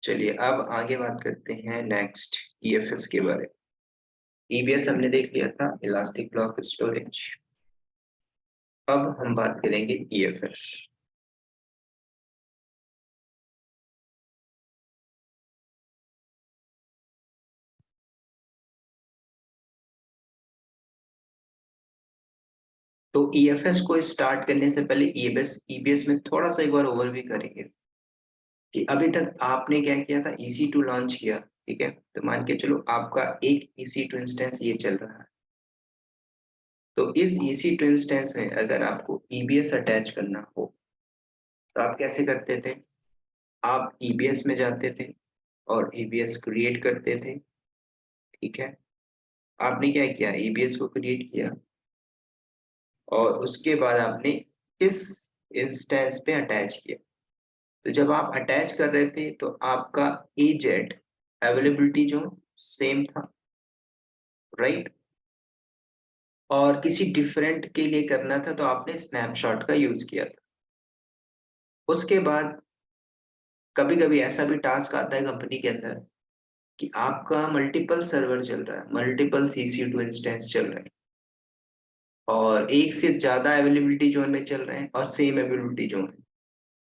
चलिए अब आगे बात करते हैं नेक्स्ट ईएफएस के बारे में। ईबीएस हमने देख लिया था, इलास्टिक ब्लॉक स्टोरेज। अब हम बात करेंगे ईएफएस। तो ईएफएस को स्टार्ट करने से पहले ईबीएस ईबीएस में थोड़ा सा एक बार ओवरव्यू करेंगे कि अभी तक आपने क्या किया था। EC2 लॉन्च किया, ठीक है। तो मान के चलो आपका एक EC2 इंस्टेंस ये चल रहा है। तो इस EC2 इंस्टेंस में अगर आपको ईबीएस अटैच करना हो तो आप कैसे करते थे। आप ईबीएस में जाते थे और ईबीएस क्रिएट करते थे, ठीक है। आपने क्या किया, ईबीएस को क्रिएट किया और उसके बाद आपने इस इंस्टेंस पे अटैच किया। तो जब आप अटैच कर रहे थे तो आपका एजेड अवेलेबिलिटी जो सेम था, राइट। और किसी डिफरेंट के लिए करना था तो आपने स्नैपशॉट का यूज किया था। उसके बाद कभी कभी ऐसा भी टास्क आता है कंपनी के अंदर कि आपका मल्टीपल सर्वर चल रहा है, मल्टीपल EC2 इंस्टेंस चल रहे हैं और एक से ज्यादा अवेलेबिलिटी जोन में चल रहे हैं और सेम अवेलेबिलिटी जोन है।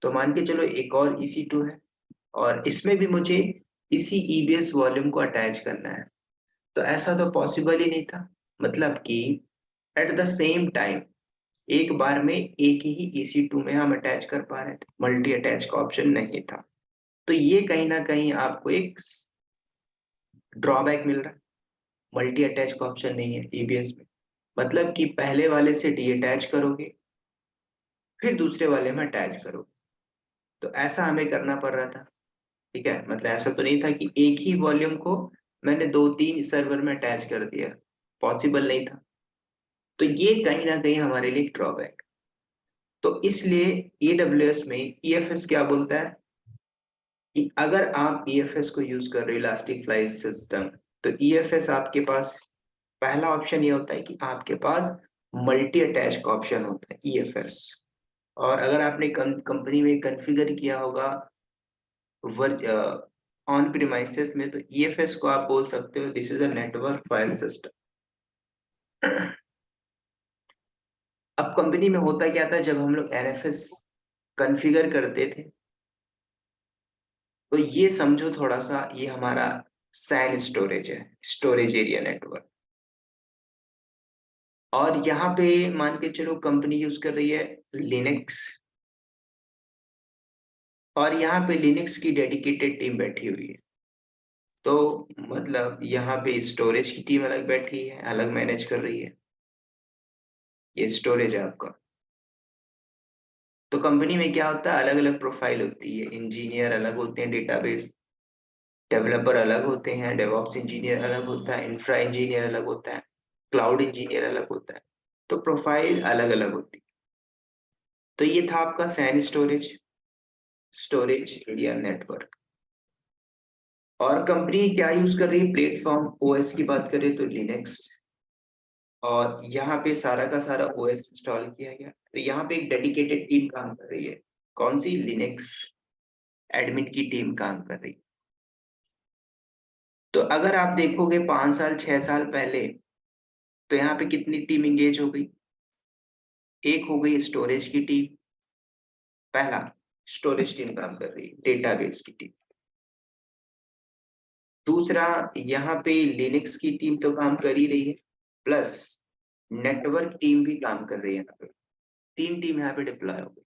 तो मान के चलो एक और EC2 है और इसमें भी मुझे इसी ईबीएस वॉल्यूम को अटैच करना है। तो ऐसा तो पॉसिबल ही नहीं था, मतलब कि एट द सेम टाइम एक बार में एक ही EC2 में हम अटैच कर पा रहे थे, मल्टी अटैच का ऑप्शन नहीं था। तो ये कहीं ना कहीं आपको एक ड्रॉबैक मिल रहा है, मल्टी अटैच का ऑप्शन नहीं है ईबीएस में। मतलब कि पहले वाले से डी अटैच करोगे फिर दूसरे वाले में अटैच करोगे। तो ऐसा हमें करना पड़ रहा था, ठीक है। मतलब ऐसा तो नहीं था कि एक ही वॉल्यूम को मैंने दो तीन सर्वर में अटैच कर दिया, पॉसिबल नहीं था। तो ये कहीं ना कहीं हमारे लिए ड्रॉबैक। तो इसलिए AWS में EFS क्या बोलता है कि अगर आप EFS को यूज कर रहे हो, इलास्टिक फ्लाई सिस्टम, तो EFS आपके पास पहला ऑप्शन ये होता है कि आपके पास मल्टी अटैच का ऑप्शन होता है EFS। और अगर आपने कंपनी में कॉन्फ़िगर किया होगा ऑन प्रीमाइसेस में, तो EFS को आप बोल सकते हो this is a network file system. अब कंपनी में होता क्या था, जब हम लोग NFS कॉन्फ़िगर करते थे तो ये समझो थोड़ा सा, ये हमारा सैन स्टोरेज है, स्टोरेज एरिया नेटवर्क। और यहाँ पे मान के चलो कंपनी यूज कर रही है लिनक्स, और यहाँ पे लिनक्स की डेडिकेटेड टीम बैठी हुई है। तो मतलब यहाँ पे स्टोरेज की टीम अलग बैठी है, अलग मैनेज कर रही है। ये स्टोरेज है आपका। तो कंपनी में क्या होता है, अलग अलग प्रोफाइल होती है। इंजीनियर अलग होते हैं, डेटाबेस डेवलपर अलग होते हैं, डेवऑप्स इंजीनियर अलग होता है, इंफ्रा इंजीनियर अलग होता है, क्लाउड इंजीनियर अलग होता है। तो प्रोफाइल अलग अलग होती है। तो ये था आपका SAN storage, storage area network. और कंपनी क्या यूज कर रही है, प्लेटफॉर्म ओएस की बात करें तो लिनक्स। और यहाँ पे सारा का सारा ओएस इंस्टॉल किया गया। तो यहाँ पे एक डेडिकेटेड टीम काम कर रही है, कौन सी, लिनक्स एडमिन की टीम काम कर रही है। तो अगर आप देखोगे 5 साल 6 साल पहले, तो यहाँ पे कितनी टीम इंगेज हो गई। एक हो गई स्टोरेज की टीम, पहला स्टोरेज टीम काम कर रही है, डेटाबेस की टीम। दूसरा, यहाँ पे लिनक्स की टीम तो काम कर ही रही है, प्लस नेटवर्क टीम भी काम कर रही है। यहाँ पे 3 टीम यहाँ पे डिप्लॉय हो गई।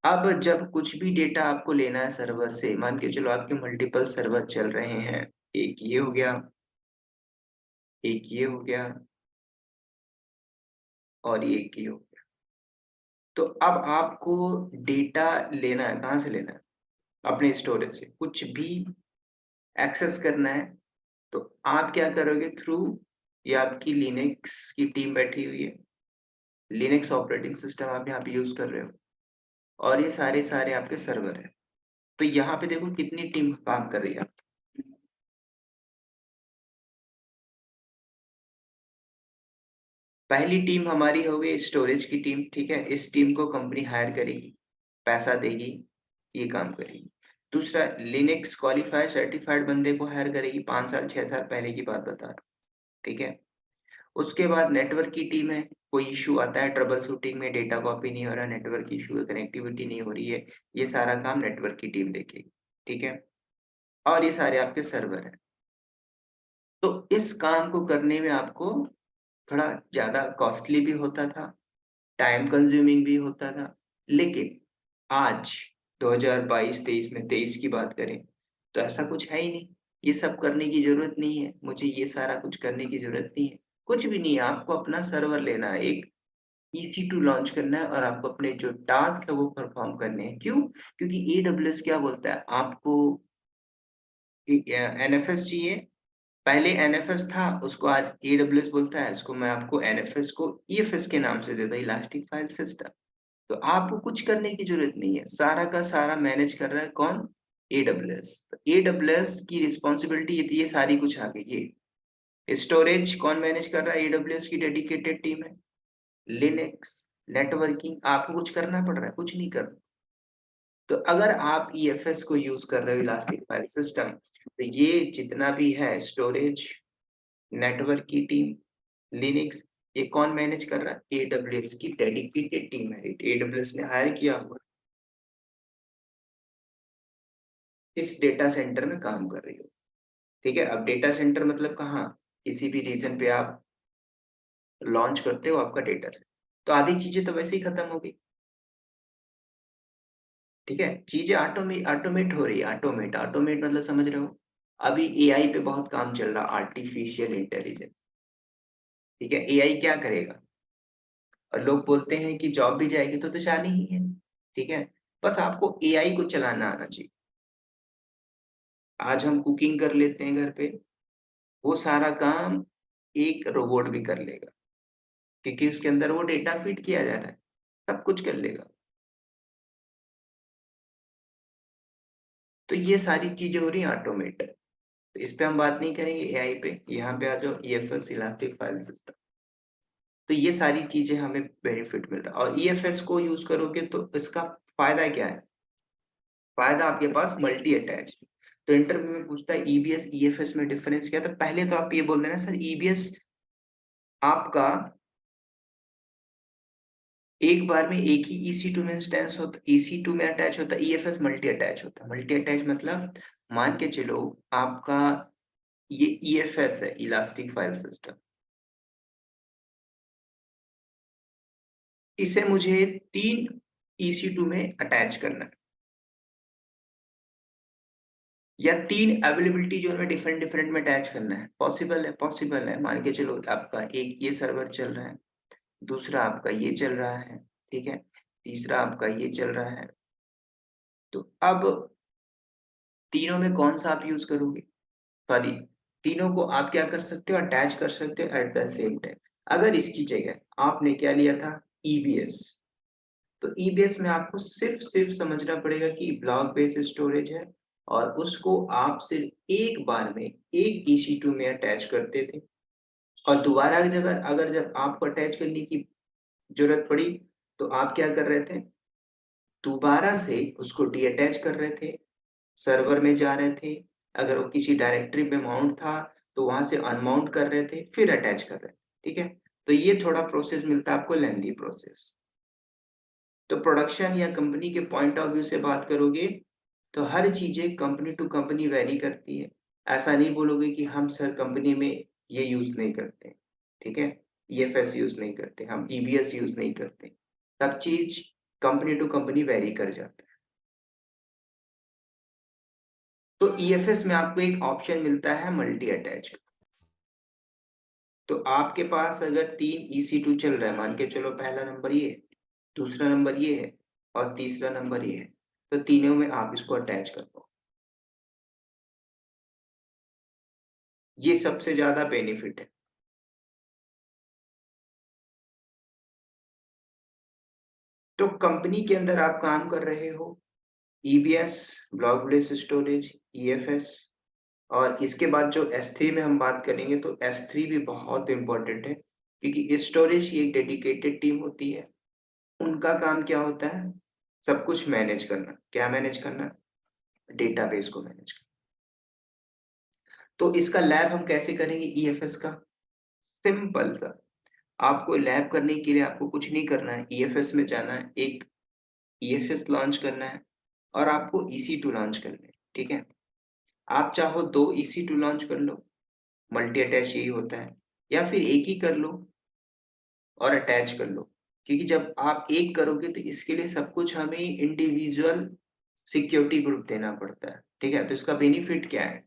अब जब कुछ भी डेटा आपको लेना है सर्वर से, मान के चलो आपके मल्टीपल सर्वर चल रहे हैं, एक ये हो गया, एक ये हो गया और एक ये हो गया। तो अब आपको डेटा लेना है, कहाँ से लेना है, अपने स्टोरेज से। कुछ भी एक्सेस करना है तो आप क्या करोगे, थ्रू ये आपकी लिनक्स की टीम बैठी हुई है, लिनक्स ऑपरेटिंग सिस्टम आप यहाँ पे यूज कर रहे हो, और ये सारे सारे आपके सर्वर है। तो यहाँ पे देखो कितनी टीम काम कर रही है। पहली टीम हमारी हो गई स्टोरेज की टीम, ठीक है। इस टीम को कंपनी हायर करेगी, पैसा देगी, ये काम करेगी। दूसरा, लिनक्स क्वालिफाइड सर्टिफाइड बंदे को हायर करेगी, 5 साल 6 साल पहले की बात बता रहा हूँ, ठीक है। उसके बाद नेटवर्क की टीम है, कोई इशू आता है ट्रबल शूटिंग में, डेटा कॉपी नहीं हो रहा, नेटवर्क इशू है, कनेक्टिविटी नहीं हो रही है, ये सारा काम नेटवर्क की टीम देखेगी, ठीक है। और ये सारे आपके सर्वर हैं। तो इस काम को करने में आपको थोड़ा ज़्यादा कॉस्टली भी होता था, टाइम कंज्यूमिंग भी होता था, लेकिन आज 2022-23 में, 23 की बात करें, तो ऐसा कुछ है ही नहीं। ये सब करने की ज़रूरत नहीं है, मुझे ये सारा कुछ करने की ज़रूरत नहीं है, कुछ भी नहीं है। आपको अपना सर्वर लेना है, एक EC2 लॉन्च करना है और आपको अपने जो टास्क है वो परफॉर्म करने हैं। क्यों? क्योंकि AWS क्या बोलता है, आपको NFS चाहिए, पहले NFS था, उसको आज AWS बोलता है, इसको मैं आपको NFS को EFS के नाम से देता हूँ, इलास्टिक फाइल सिस्टम। तो आपको कुछ करने की जरूरत नहीं है, सारा का सारा मैनेज कर रहा है कौन? AWS। तो AWS की रिस्पॉन्सिबिलिटी ये सारी कुछ आ गई। ये स्टोरेज कौन मैनेज कर रहा है? AWS की डेडिकेटेड टीम है। लिनक्स, नेटवर्किंग आपको कुछ करना पड़ रहा है? कुछ नहीं करना। तो अगर आप EFS को यूज कर रहे हो, इलास्टिक फाइल सिस्टम, तो ये जितना भी है स्टोरेज, नेटवर्क की टीम, लिनक्स, ये कौन मैनेज कर रहा है? AWS की डेडिकेटेड टीम है, AWS ने हायर किया हुआ, इस डेटा सेंटर में काम कर रही हो, ठीक है। अब डेटा सेंटर मतलब कहाँ? किसी भी रीजन पे आप लॉन्च करते हो आपका डेटा सेंटर, तो आधी चीजें तो वैसे ही खत्म हो गई, ठीक है। चीजें ऑटोमेट ऑटोमेट हो रही है, ऑटोमेट ऑटोमेट मतलब समझ रहे हो? अभी AI पे बहुत काम चल रहा, आर्टिफिशियल इंटेलिजेंस, ठीक है। AI क्या करेगा? और लोग बोलते हैं कि जॉब भी जाएगी, तो जानी ही है, ठीक है। बस आपको AI को चलाना आना चाहिए। आज हम कुकिंग कर लेते हैं घर पे, वो सारा काम एक रोबोट भी कर लेगा, क्योंकि उसके अंदर वो डेटा फीड किया जा रहा है, सब कुछ कर लेगा। तो ये सारी चीजें हो रही हैं ऑटोमेट। तो इस पे हम बात नहीं करेंगे, AI पे। यहाँ पे आ जाओ, EFS इलास्टिक फाइल सिस्टम। तो ये सारी चीजें हमें बेनिफिट मिल रहा है, और EFS को यूज करोगे तो इसका फायदा क्या है? फायदा आपके पास मल्टी अटैच। तो इंटरव्यू में पूछता है EBS EFS में डिफरेंस क्या है, तो पहले तो आप ये बोल देना सर, EBS आपका एक बार में एक ही EC2 में इंस्टेंस होता, EC2 में अटैच होता है, EFS मल्टी अटैच होता है। मल्टी अटैच मतलब मान के चलो आपका ये EFS है, इलास्टिक फाइल सिस्टम, इसे मुझे 3 EC2 में अटैच करना है, या 3 अवेलेबिलिटी जोन में डिफरेंट डिफरेंट में अटैच करना है। पॉसिबल है? पॉसिबल है। मान के चलो आपका एक ये सर्वर चल रहा है, दूसरा आपका ये चल रहा है, ठीक है, तीसरा आपका ये चल रहा है। तो अब तीनों में कौन सा आप यूज करोगे? सॉरी, तीनों को आप क्या कर सकते हो? अटैच कर सकते हो एट द सेम टाइम। अगर इसकी जगह आपने क्या लिया था? EBS, तो EBS में आपको सिर्फ सिर्फ समझना पड़ेगा कि ब्लॉक बेस्ड स्टोरेज है, और उसको आप सिर्फ एक बार में एक EC2 में अटैच करते थे, और दोबारा अगर अगर जब आपको अटैच करने की जरूरत पड़ी, तो आप क्या कर रहे थे? दोबारा से उसको डीअटैच कर रहे थे, सर्वर में जा रहे थे, अगर वो किसी डायरेक्टरी पे माउंट था तो वहां से अनमाउंट कर रहे थे, फिर अटैच कर रहे थे, ठीक है। तो ये थोड़ा प्रोसेस मिलता है आपको, लेंथी प्रोसेस। तो प्रोडक्शन या कंपनी के पॉइंट ऑफ व्यू से बात करोगे, तो हर चीजें कंपनी टू कंपनी वेरी करती है। ऐसा नहीं बोलोगे कि हम सर कंपनी में ये यूज नहीं करते, ठीक है, EFS यूज नहीं करते, हम EBS यूज नहीं करते। सब चीज कंपनी टू कंपनी वेरी कर जाता है। तो EFS में आपको एक ऑप्शन मिलता है मल्टी अटैच। तो आपके पास अगर 3 EC2 चल रहा है, मान के चलो पहला नंबर ये है, दूसरा नंबर ये है, और तीसरा नंबर ये है, तो तीनों में आप इसको अटैच कर दो। ये सबसे ज्यादा बेनिफिट है। तो कंपनी के अंदर आप काम कर रहे हो, EBS, block based storage, EFS, और इसके बाद जो S3 में हम बात करेंगे, तो S3 भी बहुत इंपॉर्टेंट है, क्योंकि स्टोरेज की एक डेडिकेटेड टीम होती है। उनका काम क्या होता है? सब कुछ मैनेज करना। क्या मैनेज करना? डेटाबेस को मैनेज करना। तो इसका लैब हम कैसे करेंगे ईएफएस का? सिंपल सा, आपको लैब करने के लिए आपको कुछ नहीं करना है, ईएफएस में जाना है, एक ईएफएस लॉन्च करना है और आपको ईसी2 लॉन्च करना है, ठीक है? आप चाहो 2 ईसी2 लॉन्च कर लो, मल्टी अटैच यही होता है, या फिर एक ही कर लो और अटैच कर लो। क्योंकि जब आप एक करोगे तो इसके लिए सब कुछ हमें इंडिविजुअल सिक्योरिटी ग्रुप देना पड़ता है, ठीक है? तो इसका बेनिफिट क्या है?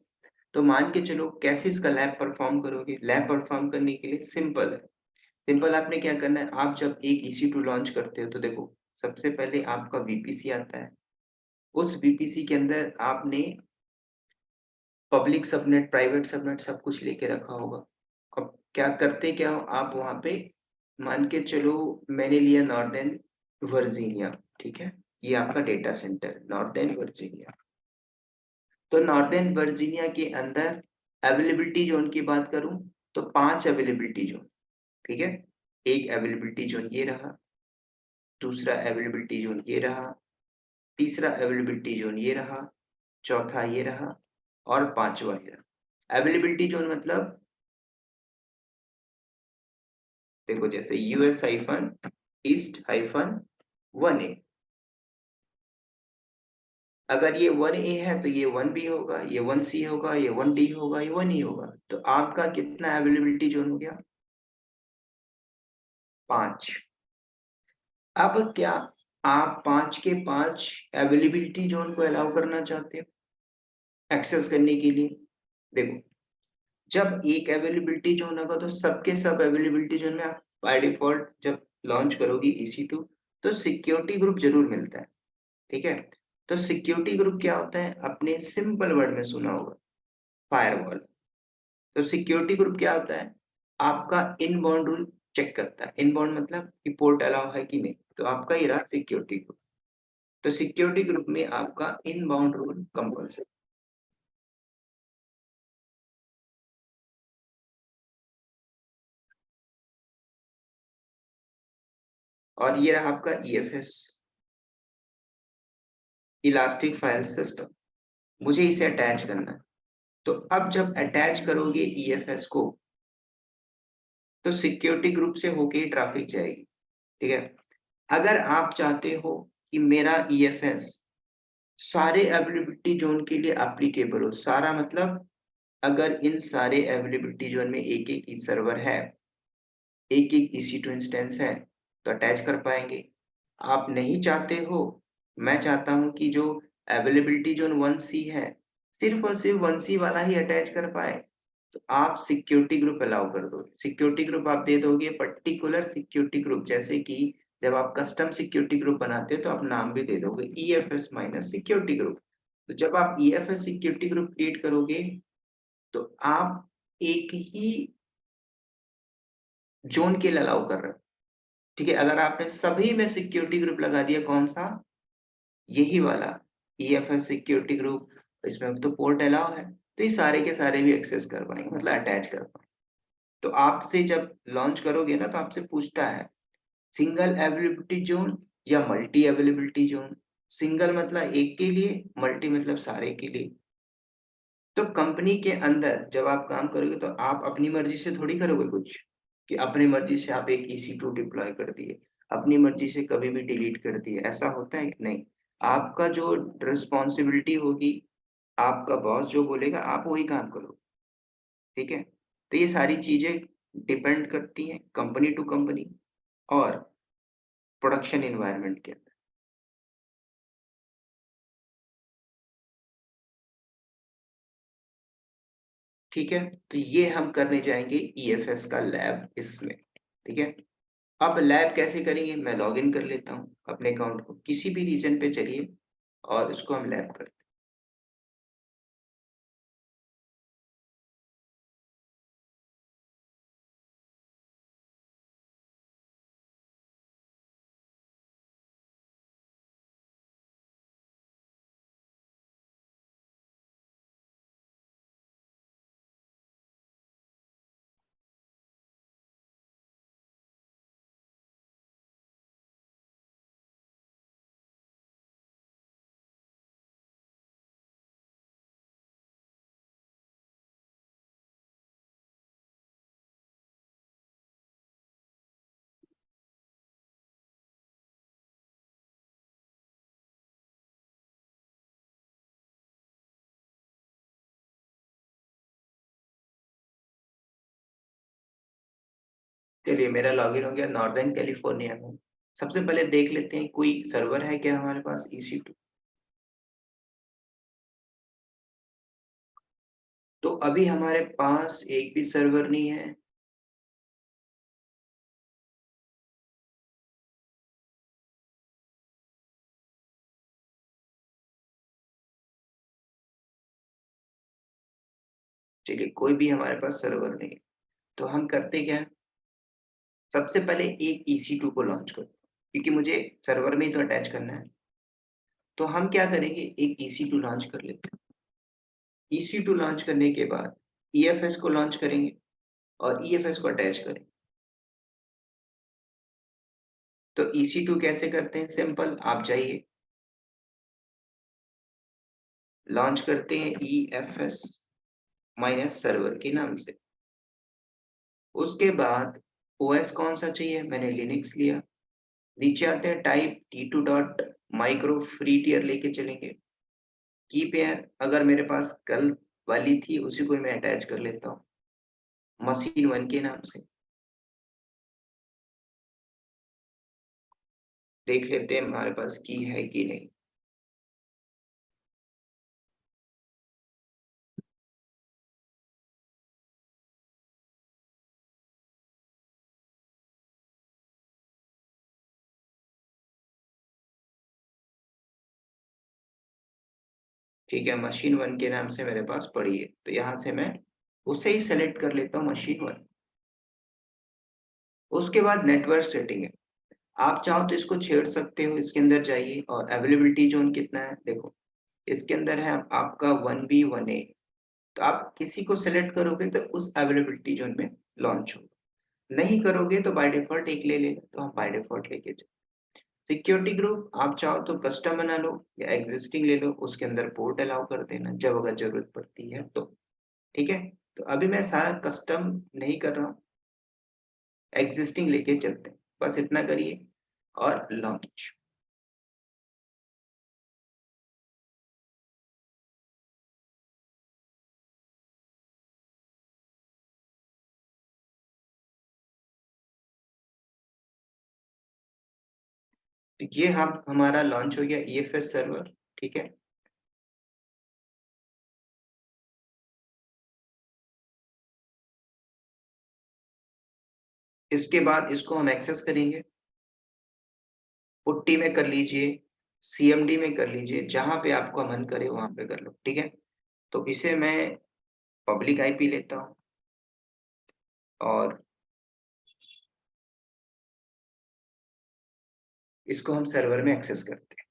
तो मान के चलो कैसे इसका लैब परफॉर्म करोगे? लैब परफॉर्म करने के लिए सिंपल है। सिंपल आपने क्या करना है, आप जब एक ईसी2 लॉन्च करते हो तो देखो, सबसे पहले आपका वीपीसी आता है। उस वीपीसी के अंदर आपने पब्लिक सबनेट, प्राइवेट सबनेट सब कुछ लेके रखा होगा। अब क्या करते क्या हो आप वहाँ पे, मान के चलो मैंने लिया नॉर्दर्न वर्जीनिया, ठीक है? ये आपका डेटा सेंटर नॉर्दर्न वर्जीनिया। तो नॉर्दर्न वर्जीनिया के अंदर अवेलेबिलिटी जोन की बात करूँ तो 5 अवेलेबिलिटी जोन, ठीक है? एक अवेलेबिलिटी जोन ये रहा, दूसरा अवेलेबिलिटी जोन ये रहा, तीसरा अवेलेबिलिटी जोन ये रहा, चौथा ये रहा और पांचवा ये रहा। अवेलेबिलिटी जोन मतलब देखो जैसे US hyphen east hyphen 1A, अगर ये 1A है तो ये 1B होगा, ये 1C होगा, ये 1D होगा, ये 1E होगा। तो आपका कितना अवेलेबिलिटी जोन हो गया? 5। अब क्या आप 5 के 5 अवेलेबिलिटी जोन को अलाउ करना चाहते हो एक्सेस करने के लिए? देखो, जब एक अवेलेबिलिटी जोन होगा तो सबके सब अवेलेबिलिटी जोन में आप बाय डिफॉल्ट जब लॉन्च करोगे ईसी2 तो सिक्योरिटी ग्रुप जरूर मिलता है, ठीक है? तो सिक्योरिटी ग्रुप क्या होता है, आपने सिंपल वर्ड में सुना होगा, फायरवॉल। तो सिक्योरिटी ग्रुप क्या होता है, आपका इनबाउंड रूल चेक करता है। इनबाउंड मतलब कि पोर्ट अलाउ है कि नहीं, तो आपका ये रहा सिक्योरिटी ग्रुप। तो सिक्योरिटी ग्रुप में आपका इनबाउंड रूल कंपल्सरी, और ये रहा आपका ईएफएस, इलास्टिक फाइल सिस्टम। मुझे इसे अटैच करना है। तो अब जब अटैच करोगे ईएफएस को तो सिक्योरिटी ग्रुप से होके ही ट्रैफिक जाएगी, ठीक है? अगर आप चाहते हो कि मेरा ईएफएस सारे अवेलेबिलिटी जोन के लिए एप्लीकेबल हो, सारा मतलब अगर इन सारे अवेलेबिलिटी जोन में एक एक ही सर्वर है, एक एक EC2 इंस्टेंस है, तो अटैच कर पाएंगे। आप नहीं चाहते हो, मैं चाहता हूं कि जो अवेलेबिलिटी जोन 1C है सिर्फ और सिर्फ 1C वाला ही अटैच कर पाए, तो आप सिक्योरिटी ग्रुप अलाउ कर दोगे। सिक्योरिटी ग्रुप आप दे दोगे पर्टिकुलर सिक्योरिटी ग्रुप, जैसे कि जब आप कस्टम सिक्योरिटी ग्रुप बनाते हो तो आप नाम भी दे दोगे ईएफएस माइनस सिक्योरिटी ग्रुप। तो जब आप ईएफएस सिक्योरिटी ग्रुप क्रिएट करोगे तो आप एक ही जोन के लिए अलाउ कर रहे हो, ठीक है? अगर आपने सभी में सिक्योरिटी ग्रुप लगा दिया, कौन सा? यही वाला ईएफएस सिक्योरिटी ग्रुप, इसमें तो पोर्ट अलाउ है, तो ये सारे के सारे भी एक्सेस कर पाएंगे, मतलब अटैच कर पाएंगे। तो आपसे जब लॉन्च करोगे ना तो आपसे पूछता है सिंगल अवेलेबिलिटी जोन या मल्टी अवेलेबिलिटी जोन। सिंगल मतलब एक के लिए, मल्टी मतलब सारे के लिए। तो कंपनी के अंदर जब आप काम करोगे तो आप अपनी मर्जी से थोड़ी करोगे कुछ, कि अपनी मर्जी से आप एक EC2 डिप्लॉय कर दिए, अपनी मर्जी से कभी भी डिलीट कर दिए, ऐसा होता है कि नहीं? आपका जो रिस्पॉन्सिबिलिटी होगी, आपका बॉस जो बोलेगा आप वही काम करो, ठीक है? तो ये सारी चीजें डिपेंड करती हैं कंपनी टू कंपनी और प्रोडक्शन एनवायरनमेंट के अंदर, ठीक है? तो ये हम करने जाएंगे ईएफएस का लैब इसमें, ठीक है? अब लैब कैसे करेंगे, मैं लॉगिन कर लेता हूँ अपने अकाउंट को, किसी भी रीजन पे चलिए और इसको हम लैब करते हैं। चलिए मेरा लॉगिन हो गया नॉर्दर्न कैलिफोर्निया में। सबसे पहले देख लेते हैं कोई सर्वर है क्या हमारे पास EC2। तो अभी हमारे पास एक भी सर्वर नहीं है। चलिए कोई भी हमारे पास सर्वर नहीं है। तो हम करते क्या है, सबसे पहले एक EC2 को लॉन्च करो, क्योंकि मुझे सर्वर में ही तो अटैच करना है। तो हम क्या करेंगे, एक EC2 लॉन्च कर लेते हैं। EC2 लॉन्च करने के बाद EFS को लॉन्च करेंगे और EFS को अटैच करेंगे। तो EC2 कैसे करते हैं, सिंपल, आप जाइए लॉन्च करते हैं EFS माइनस सर्वर के नाम से। उसके बाद OS कौन सा चाहिए, मैंने लिनक्स लिया। नीचे आते हैं type T2 dot micro free tier लेके चलेंगे। की पेयर अगर मेरे पास कल वाली थी उसी को मैं अटैच कर लेता हूँ मशीन 1 के नाम से। देख लेते हैं हमारे पास की है कि नहीं। ठीक है, मशीन 1 के नाम से मेरे पास पड़ी है, तो यहाँ से मैं उसे ही सेलेक्ट कर लेता हूँ, मशीन 1। उसके बाद नेटवर्क सेटिंग है। आप चाहो तो इसको छेड़ सकते हो, इसके अंदर जाइए और अवेलेबिलिटी जोन कितना है देखो। इसके अंदर है आपका 1B1A। तो आप किसी को सेलेक्ट करोगे तो उस अवेलेबिलिटी जोन में लॉन्च होगा। नहीं करोगे तो बाय डिफॉल्ट एक ले लेगा, तो हम बाय डिफॉल्ट लेके चले। सिक्योरिटी ग्रुप आप चाहो तो कस्टम बना लो या एग्जिस्टिंग ले लो, उसके अंदर पोर्ट अलाउ कर देना जब अगर जरूरत पड़ती है तो। ठीक है, तो अभी मैं सारा कस्टम नहीं कर रहा हूँ, एग्जिस्टिंग लेके चलते हैं, बस इतना करिए और लॉन्च। तो ये हम हमारा लॉन्च हो गया EFS सर्वर। ठीक है, इसके बाद इसको हम एक्सेस करेंगे। पुट्टी में कर लीजिए, CMD में कर लीजिए, जहां पे आपका मन करे वहां पे कर लो। ठीक है, तो इसे मैं पब्लिक IP लेता हूँ और इसको हम सर्वर में एक्सेस करते हैं।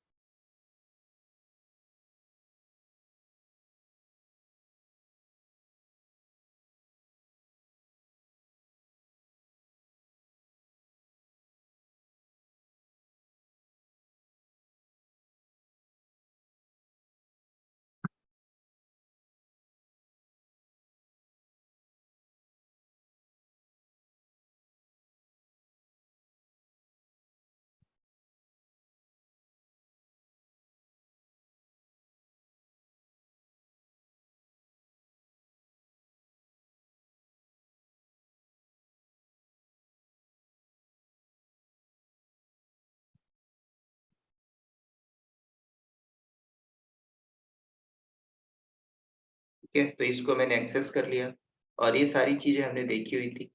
ठीक है, तो इसको मैंने एक्सेस कर लिया और ये सारी चीजें हमने देखी हुई थी।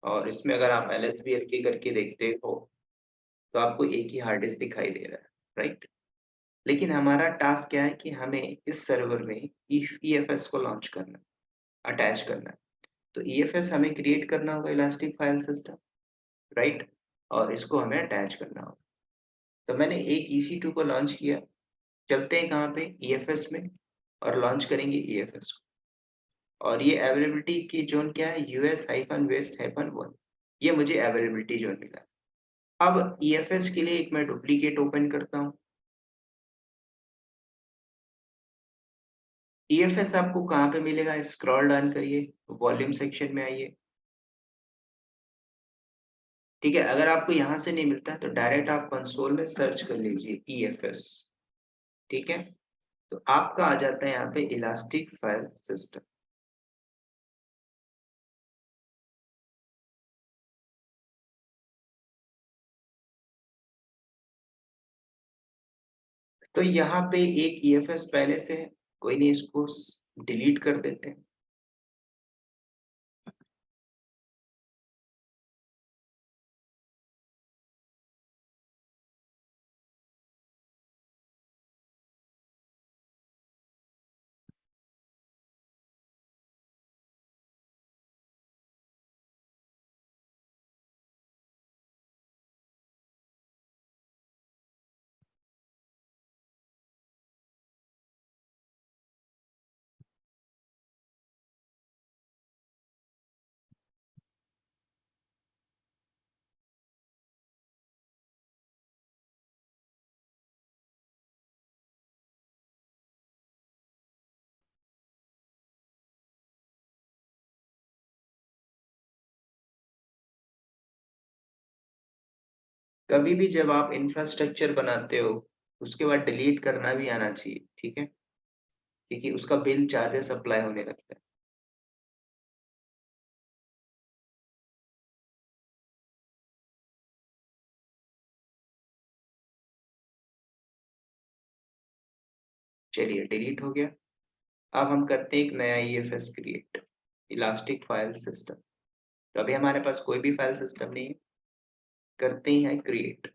और इसमें अगर आप LSBLK करके देखते हो तो आपको एक ही हार्ड डिस्क दिखाई दे रहा है, राइट। लेकिन हमारा टास्क क्या है कि हमें इस सर्वर में EFS को लॉन्च करना है, अटैच करना है। तो EFS हमें क्रिएट करना होगा, इलास्टिक फाइल सिस्टम, राइट। और इसको हमें अटैच करना होगा। तो मैंने एक EC2 को लॉन्च किया। चलते हैं कहाँ पे, EFS में, और लॉन्च करेंगे EFS को। और ये अवेलेबिलिटी की जोन क्या है, US-West-1। ये मुझे अवेलेबिलिटी जोन मिला। अब EFS के लिए एक मैं डुप्लीकेट ओपन करता हूँ। EFS आपको कहाँ पे मिलेगा, स्क्रॉल डाउन करिए, वॉल्यूम सेक्शन में आइए। ठीक है, अगर आपको यहाँ से नहीं मिलता है तो डायरेक्ट आप कंसोल में सर्च कर लीजिए EFS। ठीक है, तो आपका आ जाता है यहाँ पे इलास्टिक फाइल सिस्टम। तो यहाँ पे एक ईएफएस पहले से है, कोई नहीं, इसको डिलीट कर देते हैं। कभी भी जब आप इंफ्रास्ट्रक्चर बनाते हो उसके बाद डिलीट करना भी आना चाहिए, ठीक है, क्योंकि उसका बिल चार्जेस अप्लाई होने लगता है। चलिए डिलीट हो गया। अब हम करते हैं एक नया EFS create, elastic file system. तो अभी हमारे पास कोई भी फाइल सिस्टम नहीं है, करते ही है क्रिएट।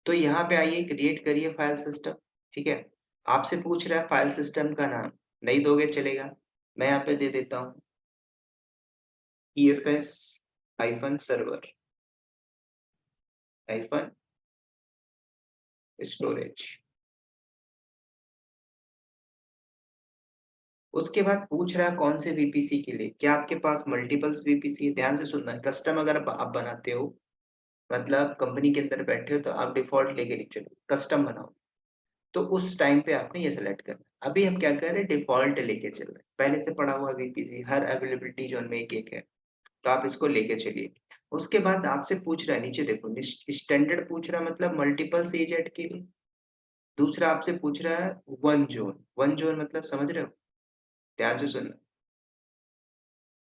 तो यहाँ पे आइए, क्रिएट करिए फाइल सिस्टम, ठीक है। आपसे पूछ रहा है फाइल सिस्टम का नाम, नहीं दोगे चलेगा, मैं यहाँ पे दे देता हूँ EFS hyphen server hyphen storage. उसके बाद पूछ रहा है कौन से VPC के लिए, क्या आपके पास मल्टीपल्स VPC है? ध्यान से सुनना है, कस्टम अगर आप बनाते हो, मतलब कंपनी के अंदर बैठे हो तो आप डिफॉल्ट लेके नहीं चलो, कस्टम बनाओ, तो उस टाइम पे आपने ये सेलेक्ट करना है। अभी हम क्या कर रहे हैं, डिफॉल्ट लेके चल रहे हैं, पहले से पड़ा हुआ VPC हर अवेलेबिलिटी जोन में एक एक है, तो आप इसको लेके चलिए। उसके बाद आपसे पूछ रहा है, नीचे देखो स्टैंडर्ड पूछ रहा है, मतलब मल्टीपल एजेड के लिए। दूसरा आपसे पूछ रहा है वन जोन मतलब समझ रहे हो, ध्यान से सुनना।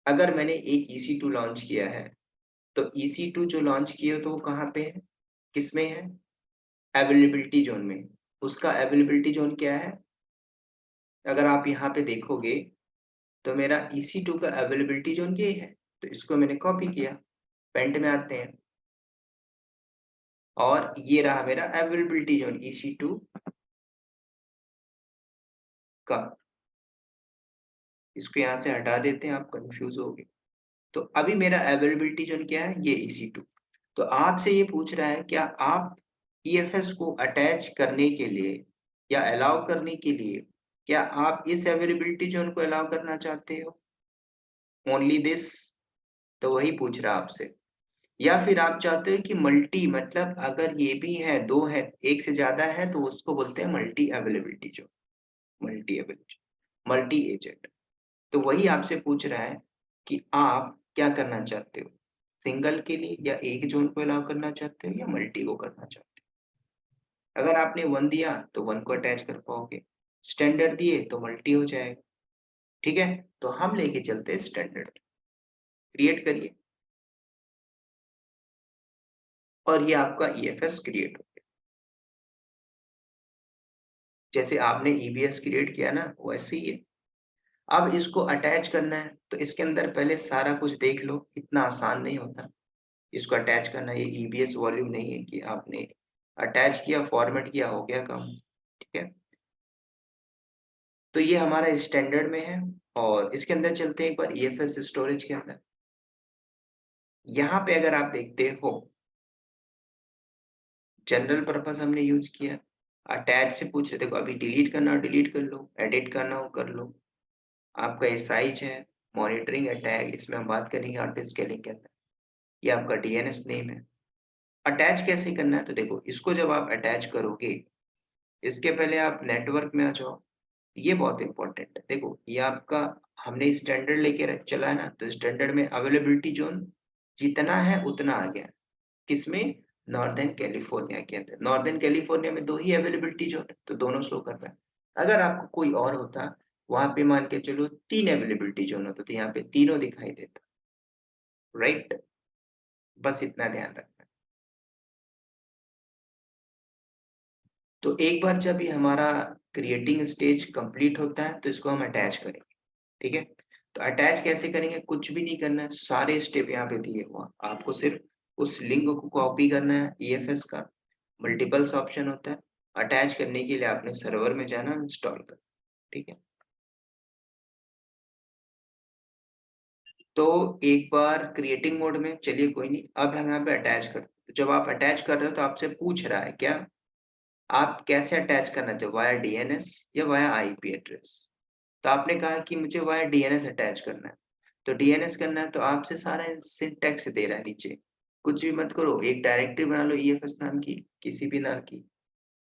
अगर मैंने एक EC2 लॉन्च किया है, तो EC2 जो लॉन्च किया तो वो कहाँ पे है, किसमें है, अवेलेबिलिटी जोन में। उसका अवेलेबिलिटी जोन क्या है, अगर आप यहाँ पे देखोगे तो मेरा EC2 का अवेलेबिलिटी जोन ये है, तो इसको मैंने कॉपी किया। पेंट में आते हैं और ये रहा मेरा अवेलेबिलिटी जोन EC2 का। इसको यहाँ से हटा देते हैं, आप कंफ्यूज हो गए। तो अभी मेरा अवेलेबिलिटी जोन क्या है, ये EC2। तो आपसे ये पूछ रहा है क्या आप EFS को अटैच करने के लिए या अलाउ करने के लिए, क्या आप इस अवेलेबिलिटी जोन को अलाउ करना चाहते हो, ओनली दिस, तो वही पूछ रहा है आपसे। या फिर आप चाहते हो कि मल्टी, मतलब अगर ये भी है, दो है, एक से ज्यादा है, तो उसको बोलते हैं multi availability zone, multi availability, multi agent. तो वही आपसे पूछ रहा है कि आप क्या करना चाहते हो, सिंगल के लिए या एक जोन को अलाउ करना चाहते हो या मल्टी को करना चाहते हो। अगर आपने वन दिया तो वन को अटैच कर पाओगे, स्टैंडर्ड दिए तो मल्टी हो जाएगा, ठीक है। तो हम लेके चलते हैं स्टैंडर्ड, क्रिएट करिए, और ये आपका EFS क्रिएट हो गया। जैसे आपने EBS क्रिएट किया ना, वैसे ही है। अब इसको अटैच करना है, तो इसके अंदर पहले सारा कुछ देख लो, इतना आसान नहीं होता इसको अटैच करना। ये EBS वॉल्यूम नहीं है कि आपने अटैच किया, फॉर्मेट किया, हो गया काम, ठीक है। तो ये हमारा स्टैंडर्ड में है, और इसके अंदर चलते हैं एक बार EFS स्टोरेज के अंदर। यहाँ पे अगर आप देखते हो, जनरल पर्पस हमने यूज किया, अटैच से पूछ रहे, देखो अभी डिलीट करना हो डिलीट कर लो, एडिट करना हो कर लो। आपका ये साइज है, मॉनिटरिंग है, टैग, इसमें हम बात करेंगे हार्ड डिस्क स्केलिंग के अंदर। ये आपका DNS नेम है। अटैच कैसे करना है, तो देखो इसको जब आप अटैच करोगे, इसके पहले आप नेटवर्क में आ जाओ। ये बहुत इंपॉर्टेंट है, देखो ये आपका, हमने स्टैंडर्ड लेके चला है ना, तो स्टैंडर्ड में अवेलेबिलिटी जोन जितना है उतना आ गया, किसमें, नॉर्दर्न कैलिफोर्निया के अंदर। नॉर्दर्न कैलिफोर्निया में दो ही अवेलेबिलिटी जोन है, तो दोनों शो कर रहा है। अगर आपको कोई और होता, वहां पे मान के चलो 3 अवेलेबिलिटी जोन होते, तो यहाँ पे तीनों दिखाई देता, राइट। बस इतना ध्यान रखना। तो एक बार जब ये हमारा क्रिएटिंग स्टेज कंप्लीट होता है तो इसको हम अटैच करेंगे, ठीक है। तो अटैच कैसे करेंगे, कुछ भी नहीं करना है, सारे स्टेप यहाँ पे दिए हुआ, आपको सिर्फ उस लिंक को कॉपी करना है। ईएफएस का मल्टीपल्स ऑप्शन होता है, अटैच करने के लिए आपने सर्वर में जाना, इंस्टॉल कर, ठीक है। तो एक बार क्रिएटिंग मोड में, चलिए कोई नहीं, अब हम यहाँ पे अटैच करते हैं। तो जब आप अटैच कर रहे हो तो आपसे पूछ रहा है क्या, आप कैसे अटैच करना चाहते हो, वाया डीएनएस या वाया आईपी एड्रेस। तो आपने कहा कि मुझे वाया डीएनएस अटैच करना है। तो डीएनएस करना है तो आपसे सारा सिंटैक्स दे रहा है नीचे, कुछ भी मत करो, एक डायरेक्टरी बना लो ईएफएस नाम की, किसी भी नाम की।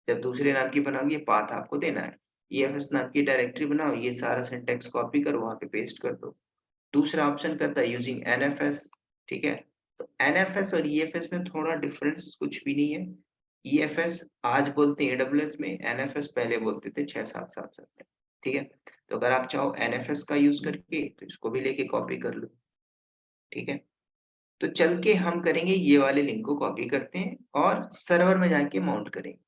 जब दूसरे नाम की बनाओगे पाथ आपको देना है, ईएफएस नाम की डायरेक्टरी बनाओ, ये सारा सिंटैक्स कॉपी करो, वहां पे पेस्ट कर दो। दूसरा ऑप्शन करता है यूजिंग एनएफएस, ठीक है। तो एनएफएस और ईएफएस में थोड़ा डिफरेंस कुछ भी नहीं है। ईएफएस आज बोलते हैं एडब्ल्यूएस में, एनएफएस पहले बोलते थे 6 7 7 7 में, ठीक है। तो अगर आप चाहो एनएफएस का यूज करके तो इसको भी लेके कॉपी कर लो, ठीक है। तो चल के हम करेंगे, ये वाले लिंक को कॉपी करते हैं और सर्वर में जाके माउंट करेंगे।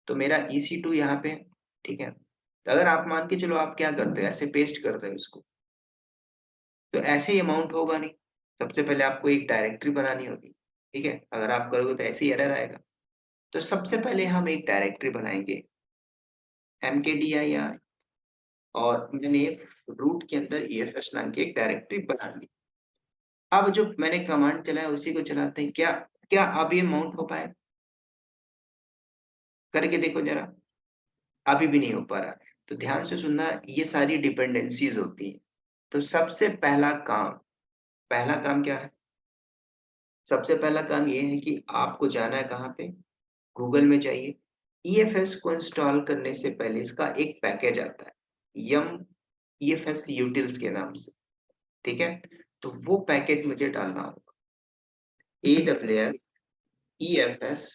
तो मेरा EC2 यहाँ पे है, ठीक है। तो अगर आप मान के चलो, आप क्या करते हो, ऐसे पेस्ट करते हो इसको, तो ऐसे ही अमाउंट होगा नहीं। सबसे पहले आपको एक डायरेक्टरी बनानी होगी, ठीक है। अगर आप करोगे तो ऐसे ही एरर आएगा। तो सबसे पहले हम एक डायरेक्टरी बनाएंगे mkdir, और मैंने रूट के अंदर EFS नाम की एक डायरेक्टरी बना ली। अब जो मैंने कमांड चलाया उसी को चलाते हैं, क्या क्या अब ये माउंट हो पाए, करके देखो जरा। अभी भी नहीं हो पा रहा। तो ध्यान से सुनना, ये सारी डिपेंडेंसीज होती है। तो सबसे पहला काम क्या है, सबसे पहला काम ये है कि आपको जाना है कहाँ पे, गूगल में जाइए। ईएफएस को इंस्टॉल करने से पहले इसका एक पैकेज आता है, यम ईएफएस यूटिल्स के नाम से, ठीक है। तो वो पैकेज मुझे डालना होगा, AWS EFS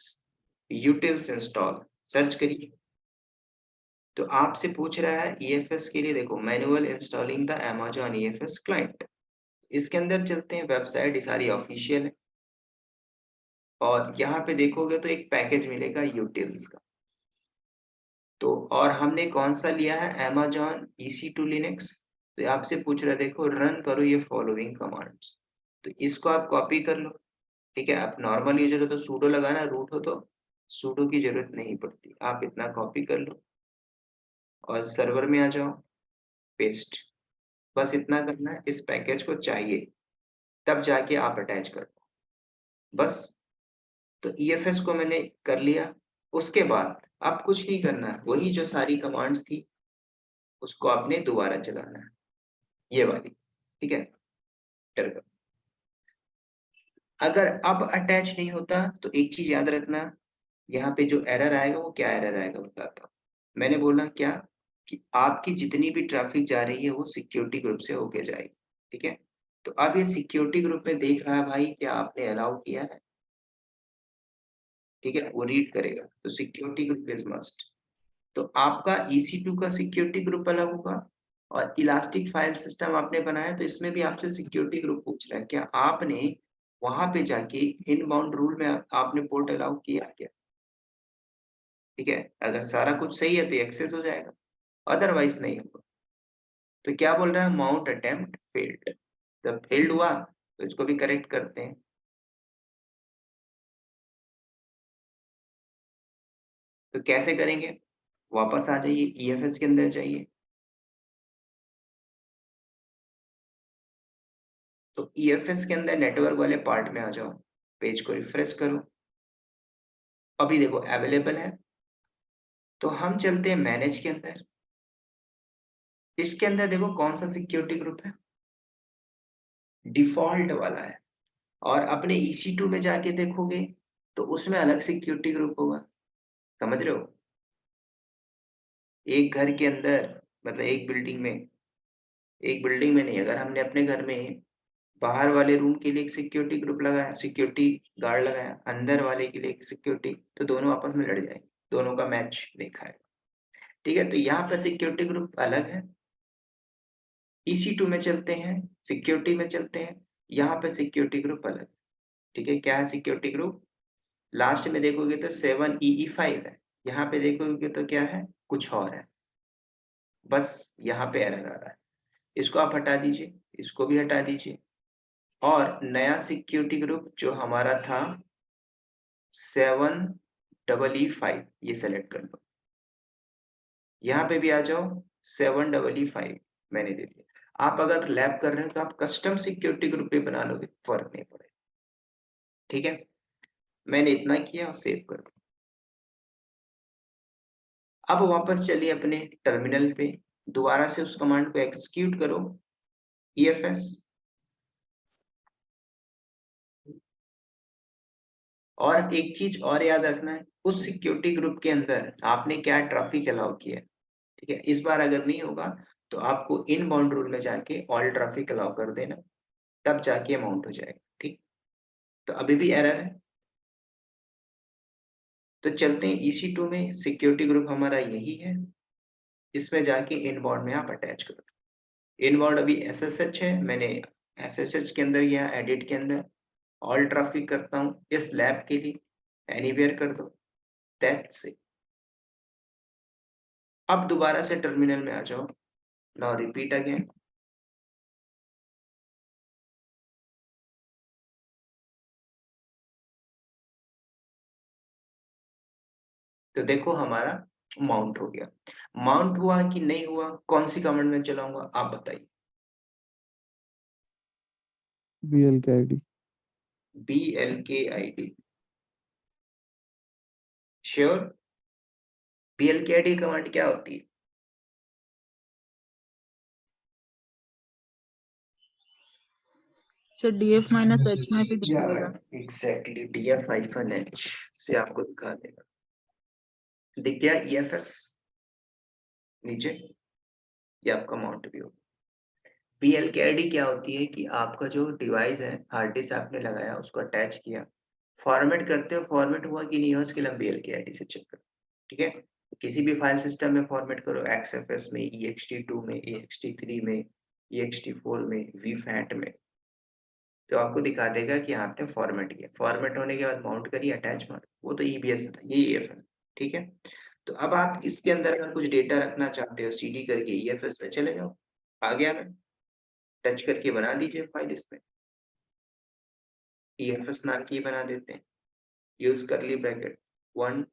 utils install, search करिए। तो आपसे पूछ रहा है ईएफएस के लिए, देखो manual installing the Amazon EFS client, इसके अंदर चलते हैं। वेबसाइट ये सारी ऑफिशियल है, और यहाँ पे देखोगे तो एक पैकेज मिलेगा यूटिल्स का। तो और हमने कौन सा लिया है, Amazon EC2 लिनक्स। तो आपसे पूछ रहा है, देखो रन करो ये फॉलोइंग कमांड्स। तो इसको आप कॉपी कर लो, ठीक है। आप नॉर्मल यूजर हो तो सूडो लगाना, रूट हो तो सूडो की जरूरत नहीं पड़ती। आप इतना कॉपी कर लो और सर्वर में आ जाओ, पेस्ट। बस इतना करना है, इस पैकेज को चाहिए तब जाके आप अटैच कर दो, बस। तो ईएफएस को मैंने कर लिया। उसके बाद अब कुछ नहीं करना है, वही जो सारी कमांड्स थी उसको आपने दोबारा चलाना है, ये वाली, ठीक है। enter करो। अगर अब अटैच नहीं होता तो एक चीज याद रखना, यहाँ पे जो एरर आएगा वो क्या एरर आएगा बताता हूँ। मैंने बोला क्या, कि आपकी जितनी भी ट्रैफिक जा रही है वो सिक्योरिटी ग्रुप से होके जाएगी, ठीक है। तो अब ये सिक्योरिटी ग्रुप में देख रहा है भाई क्या आपने अलाउ किया है, ठीक है, वो रीड करेगा। तो सिक्योरिटी ग्रुप इज मस्ट। तो आपका EC2 का सिक्योरिटी ग्रुप अलग होगा, और इलास्टिक फाइल सिस्टम आपने बनाया तो इसमें भी आपसे सिक्योरिटी ग्रुप पूछ रहा है, क्या आपने वहां पे जाके इनबाउंड रूल में आपने पोर्ट अलाउ किया क्या, ठीक है। अगर सारा कुछ सही है तो एक्सेस हो जाएगा, अदरवाइज नहीं होगा। तो क्या बोल रहा है, माउंट अटेम्प्ट फेल्ड। जब फेल्ड हुआ तो इसको भी करेक्ट करते हैं। तो कैसे करेंगे, वापस आ जाइए, ईएफएस के अंदर जाइए। तो ईएफएस के अंदर नेटवर्क वाले पार्ट में आ जाओ, पेज को रिफ्रेश करो, अभी देखो अवेलेबल है। तो हम चलते हैं मैनेज के अंदर। इसके अंदर देखो कौन सा सिक्योरिटी ग्रुप है, डिफॉल्ट वाला है। और अपने EC2 में जाके देखोगे तो उसमें अलग सिक्योरिटी ग्रुप होगा, समझ रहे हो। एक घर के अंदर, मतलब एक बिल्डिंग में नहीं, अगर हमने अपने घर में बाहर वाले रूम के लिए एक सिक्योरिटी ग्रुप लगाया, सिक्योरिटी गार्ड लगाया, अंदर वाले के लिए एक सिक्योरिटी, तो दोनों आपस में लड़ जाएंगे, दोनों का मैच देखा है, ठीक है। तो यहाँ पे सिक्योरिटी ग्रुप अलग है। EC2 में चलते हैं, सिक्योरिटी में चलते हैं, यहाँ पे सिक्योरिटी ग्रुप अलग, ठीक है। क्या है सिक्योरिटी ग्रुप, लास्ट में देखोगे तो 7EE5 है, यहाँ पे देखोगे तो क्या है, कुछ और है, बस यहाँ पे एरर आ रहा है। इसको आप हटा दीजिए, इसको भी हटा दीजिए, और नया सिक्योरिटी ग्रुप जो हमारा था 7EE5 ये सेलेक्ट कर लो। यहाँ पे भी आ जाओ, 7EE5 मैंने दे दिया। आप अगर लैब कर रहे हो तो आप कस्टम सिक्योरिटी ग्रुप भी बना लोगे, फर्क नहीं पड़ेगा। ठीक है, मैंने इतना किया और सेव कर दो। अब वापस चलिए अपने टर्मिनल पे, दोबारा से उस कमांड को एग्जीक्यूट करो, EFS। और एक चीज और याद रखना है, उस सिक्योरिटी ग्रुप के अंदर आपने क्या ट्रैफिक अलाउ किया है। ठीक है, इस बार अगर नहीं होगा तो आपको इन बाउंड रूल में जाके ऑल ट्रैफिक अलाउ कर देना, तब जाके अमाउंट हो जाएगा। ठीक, तो अभी भी एरर है, तो चलते हैं EC2 में। सिक्योरिटी ग्रुप हमारा यही है, इसमें जाके इनबाउंड में आप अटैच करो। इनबाउंड अभी SSH है, मैंने SSH के अंदर या एडिट के अंदर ऑल ट्रैफिक करता हूँ इस लैब के लिए, एनीवेयर कर दो, दैट्स इट। अब दोबारा से टर्मिनल में आ जाओ, नाउ रिपीट अगेन। तो देखो हमारा माउंट हो गया। माउंट हुआ कि नहीं हुआ, कौन सी कमांड में चलाऊंगा आप बताइए। BLK ID। BLKID sure. BLKID command क्या होती है? सर DF -H में भी दिखाएगा। एग्जैक्टली, DF-H से आपको दिखा देगा। दिख गया EFS नीचे, ये आपका माउंट भी होगा। BLKID क्या होती है कि आपका जो डिवाइस है, हार्ड डिस्क आपने लगाया, उसको अटैच किया, फॉर्मेट करते हो, फॉर्मेट हुआ कि नहीं हुआ उसके लिए BLKID से चेक करो। ठीक है, किसी भी फाइल सिस्टम में फॉर्मेट करो, XFS में, ext2 में, ext3 में, ext4 में, vfat में, तो आपको दिखा देगा कि आपने फॉर्मेट किया। फॉर्मेट होने के बाद माउंट करिए, अटैच मारो, वो तो EBS था, ये EFS। ठीक है, तो अब आप इसके अंदर अगर कुछ डेटा रखना चाहते हो, CD करके EFS में चले जाओ, आ गया मैं, टच करके बना दीजिए फाइल इसमें, EFS नाम की बना देते हैं, यूज करली ब्रैकेट 1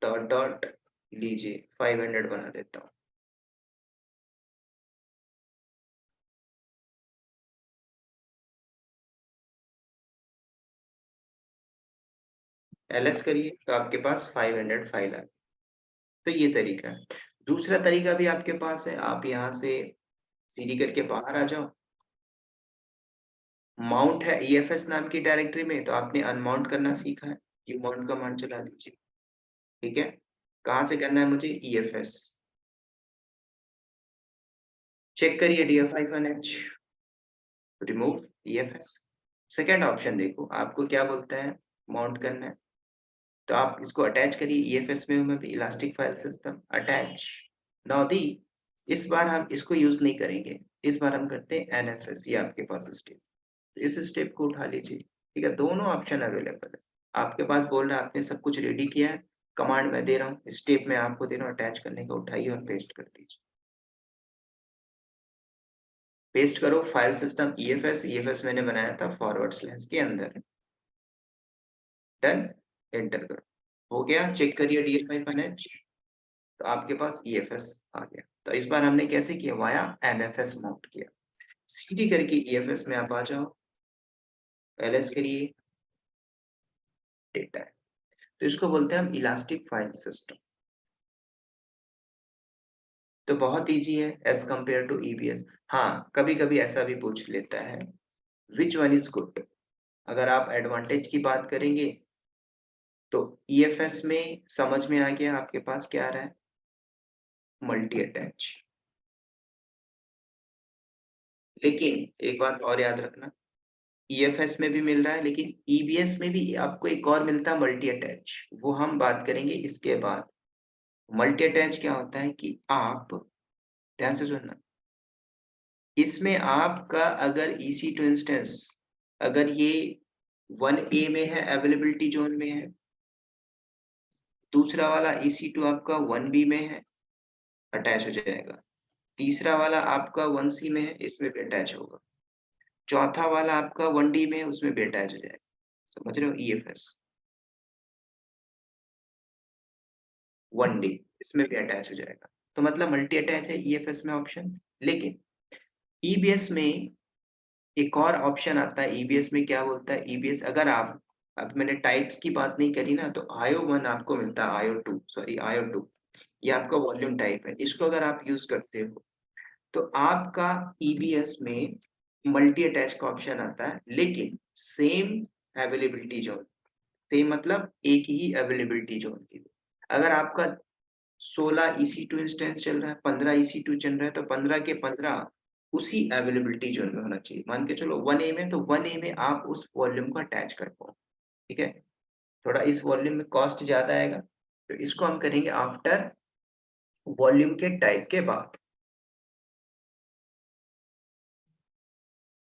डॉट डॉट लीजिए 500 बना देता हूँ। LS करिए तो आपके पास 500 फाइल आ गई। तो ये तरीका है। दूसरा तरीका भी आपके पास है, आप यहाँ से CD करके बाहर आ जाओ, माउंट है EFS नाम की डायरेक्टरी में, तो आपने अनमाउंट करना सीखा है, यू माउंट कमांड चला दीजिए। ठीक है, कहाँ से करना है मुझे, EFS, चेक करिए DF-H, remove EFS। Second option देखो, आपको क्या बोलता है, माउंट करना है, तो आप इसको अटैच करिए, EFS में भी elastic file system attach. Now the, इस बार हम इसको यूज नहीं करेंगे, इस बार हम करते हैं NFS, ये आपके पास स्टेप, इस स्टेप को उठा लीजिए। ठीक है, दोनों ऑप्शन अवेलेबल है आपके पास। बोल रहा है आपने सब कुछ रेडी किया है, कमांड मैं दे रहा हूँ, स्टेप में आपको दे रहा हूँ अटैच करने का, उठाइए और पेस्ट कर दीजिए। पेस्ट करो, फाइल सिस्टम EFS मैंने बनाया था फॉरवर्ड स्लैश के अंदर, डन, एंटर करो, हो गया। चेक करिए DF-H, तो आपके पास EFS आ गया। तो इस बार हमने कैसे किया, वाया NFS माउंट किया। CD करके EFS में आप आ जाओ, LS करिए, डेटा है, तो इसको बोलते हैं हम इलास्टिक फाइल सिस्टम। तो बहुत इजी है एज कंपेयर टू EBS। हाँ, कभी कभी ऐसा भी पूछ लेता है विच वन इज गुड। अगर आप एडवांटेज की बात करेंगे तो EFS में समझ में आ गया आपके पास क्या आ रहा है, मल्टी अटैच। लेकिन एक बात और याद रखना, EFS में भी मिल रहा है, लेकिन EBS में भी आपको एक और मिलता है मल्टी अटैच, वो हम बात करेंगे इसके बाद। मल्टी अटैच क्या होता है कि आप ध्यान से सुनना, इसमें आपका अगर EC2 इंस्टेंस अगर ये 1A में है, अवेलेबिलिटी जोन में है, दूसरा वाला EC2 आपका 1B में है, अटैच हो जाएगा। तीसरा वाला आपका 1C में है, इसमें भी अटैच होगा। चौथा वाला आपका 1D में है, उसमें भी अटैच हो जाएगा। समझ रहे हो? EFS 1D इसमें भी अटैच हो जाएगा। तो मतलब मल्टी अटैच है EFS में ऑप्शन। लेकिन EBS में एक और ऑप्शन आता है। EBS में क्या बोलता है? EBS अगर आप, अब मैंने टाइप्स की बात नहीं करी ना, तो IO1 आपको मिलता है, IO2 ये आपका वॉल्यूम टाइप है। इसको अगर आप यूज करते हो तो आपका EBS में मल्टी अटैच का ऑप्शन आता है, लेकिन सेम अवेलेबिलिटी जोन, सेम मतलब एक ही अवेलेबिलिटी जोन की। अगर आपका 16 EC2 इंस्टेंस चल रहा है, 15 EC2 चल रहा है, तो 15 के 15 उसी अवेलेबिलिटी जोन में होना चाहिए। मान के चलो 1A में, तो 1A में आप उस वॉल्यूम को अटैच कर पाओ। ठीक है, थोड़ा इस वॉल्यूम में कॉस्ट ज्यादा आएगा, तो इसको हम करेंगे आफ्टर वॉल्यूम के टाइप के बाद।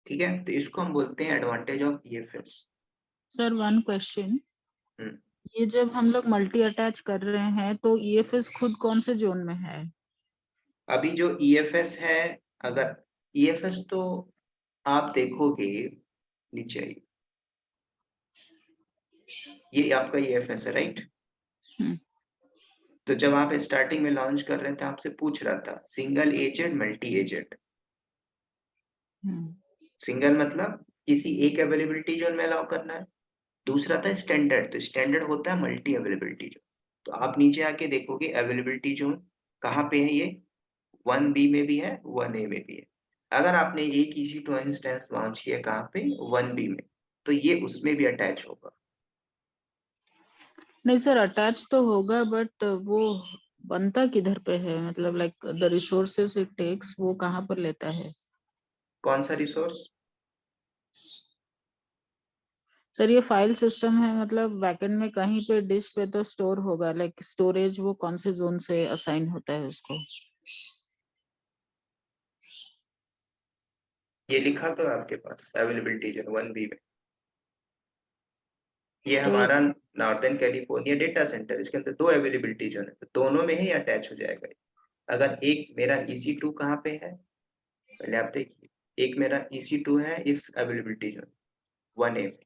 ठीक है, तो इसको हम बोलते हैं advantage of EFS। Sir one question, hmm, ये जब हम लोग मल्टी अटैच कर रहे हैं तो ईएफएस खुद कौन से जोन में है? अभी जो EFS है, अगर EFS तो आप देखोगे नीचे आइए, ये आपका EFS है, राइट? हम्म, तो जब आप स्टार्टिंग में लॉन्च कर रहे थे, आपसे पूछ रहा था सिंगल एजेंट, मल्टी एजेंट। हम्म, सिंगल मतलब किसी एक अवेलेबिलिटी जोन में अलाउ करना है, दूसरा था स्टैंडर्ड, तो स्टैंडर्ड होता है मल्टी अवेलेबिलिटी जोन। तो आप नीचे आके देखोगे अवेलेबिलिटी जोन कहाँ पे है, ये 1B में भी है, 1A में भी है। अगर आपने एक EC2 इंस्टेंस लॉन्च किया कहाँ पे, 1B में, तो ये उसमें भी अटैच होगा। नहीं सर अटैच तो होगा, बट वो बनता किधर पे है? मतलब like the resources it takes, वो कहाँ पर लेता है? कौन सा रिसोर्स? सर ये फाइल सिस्टम है, मतलब बैकएंड में कहीं पे डिस्क पे तो स्टोर होगा, लाइक स्टोरेज वो कौन से जोन से असाइन होता है उसको? ये लिखा तो है आपके पास अवेलेबिलिटी जोन 1B में। ये तो हमारा नॉर्दर्न कैलिफोर्निया डेटा सेंटर, इसके अंदर 2 अवेलेबिलिटी जोन है, तो दोनों में ही अटैच हो जाएगा। अगर एक मेरा EC2 कहाँ पे है, पहले आप देखिए, एक मेरा EC2 है इस अवेलेबिलिटी जोन 1A में,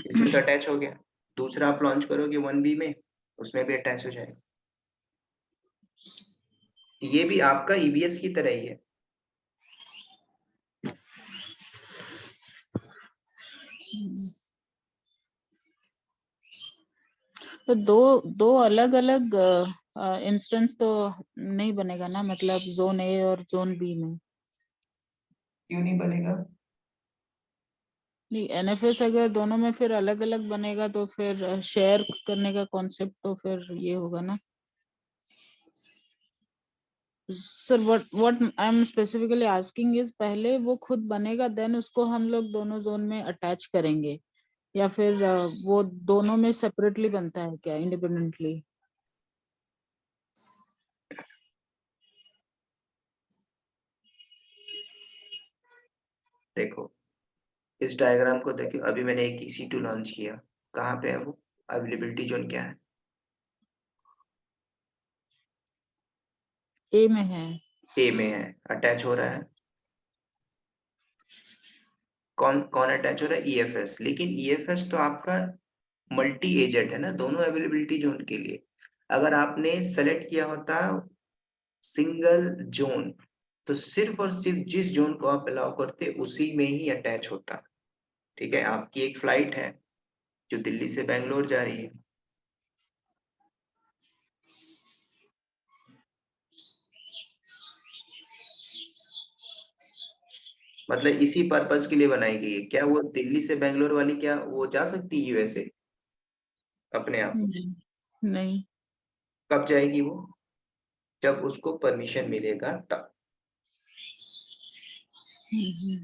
इसमें तो अटैच हो गया। दूसरा आप लॉन्च करोगे 1B में, उसमें भी अटैच हो जाएगा। ये भी आपका EBS की तरह ही है। तो दो दो अलग अलग इंस्टेंस तो नहीं बनेगा ना, मतलब जोन ए और जोन बी में? क्यों नहीं बनेगा? नहीं, एनएफएस अगर दोनों में फिर अलग अलग बनेगा तो फिर शेयर करने का कॉन्सेप्ट तो फिर ये होगा ना। Sir what I am specifically asking is, पहले वो खुद बनेगा देन उसको हम लोग दोनों जोन में अटैच करेंगे, या फिर वो दोनों में सेपरेटली बनता है क्या, इंडिपेंडेंटली? देखो, इस डायग्राम को देखो, अभी मैंने एक EC2 लॉन्च किया, कहाँ पे है वो अवेलेबिलिटी जोन, क्या है? ए में है। A में है, अटैच हो रहा है। कौन कौन अटैच हो रहा है? EFS। लेकिन EFS तो आपका मल्टी एजेंट है ना, दोनों अवेलेबिलिटी जोन के लिए। अगर आपने सेलेक्ट किया होता सिंगल जोन, तो सिर्फ और सिर्फ जिस जोन को आप अलाउ करते उसी में ही अटैच होता। ठीक है, आपकी एक फ्लाइट है जो दिल्ली से बेंगलोर जा रही है, मतलब इसी पर्पस के लिए बनाई गई है। क्या वो दिल्ली से बेंगलोर वाली, क्या वो जा सकती है USA अपने आप? नहीं, नहीं। कब जाएगी वो? जब उसको परमिशन मिलेगा तब। हम्म,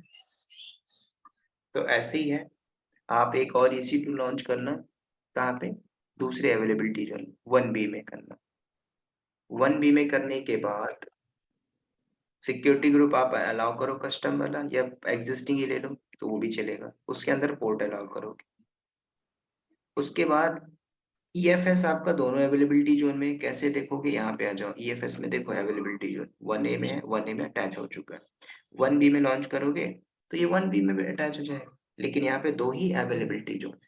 तो ऐसे ही है, आप एक और EC2 लॉन्च करना, कहाँ पे? दूसरे अवेलेबिलिटी जोन 1B में करना। 1B में करने के बाद सिक्योरिटी ग्रुप आप अलाउ करो कस्टम वाला, या एग्जिस्टिंग ही ले लो तो वो भी चलेगा। उसके अंदर पोर्ट अलाउ करोगे। उसके बाद EFS आपका दोनों अवेलेबिलिटी जोन में, कैसे देखोगे, यहाँ पे आ जाओ EFS में, देखो अवेलेबिलिटी जोन 1A में है, 1A में अटैच हो चुका है। 1B में लॉन्च करोगे तो ये 1B में भी अटैच हो जाएगा, लेकिन यहाँ पे 2 ही अवेलेबिलिटी जोन,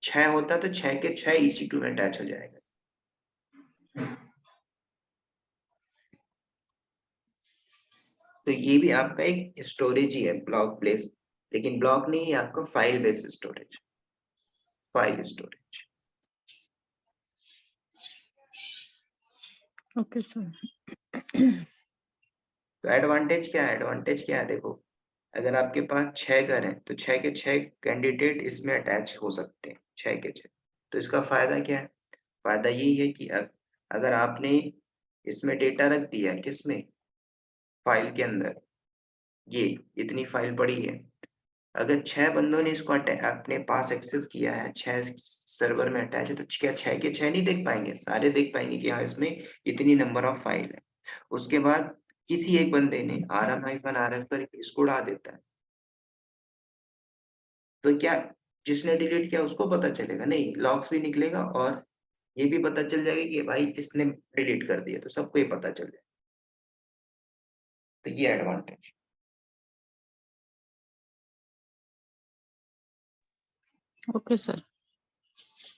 6 होता तो 6 के 6 EC2 में अटैच हो जाएगा। तो ये भी आपका एक स्टोरेज ही है, ब्लॉक प्लेस, लेकिन ब्लॉक नहीं है आपका, file based storage, file storage. Okay sir. तो एडवांटेज क्या है, एडवांटेज क्या है, देखो अगर आपके पास 6 घर हैं तो 6 के 6 कैंडिडेट इसमें अटैच हो सकते हैं, 6 के 6। तो इसका फायदा क्या है, फायदा यही है कि अगर आपने इसमें डेटा रख दिया है, किसमें, फाइल के अंदर, ये इतनी फाइल पड़ी है, अगर 6 बंदों ने इसको अपने पास एक्सेस किया है, 6 सर्वर में अटैच है, तो क्या 6 के 6 नहीं देख पाएंगे, सारे देख पाएंगे कि हाँ इसमें इतनी नंबर ऑफ फाइल है। उसके बाद किसी एक बंदे ने rm-rf करके इसको उड़ा देता है, तो क्या जिसने डिलीट किया उसको पता चलेगा नहीं, लॉग्स भी निकलेगा और ये भी पता चल जाएगा कि भाई इसने डिलीट कर दिया, तो सबको ये पता चल जाएगा। तो ये एडवांटेज। Okay sir.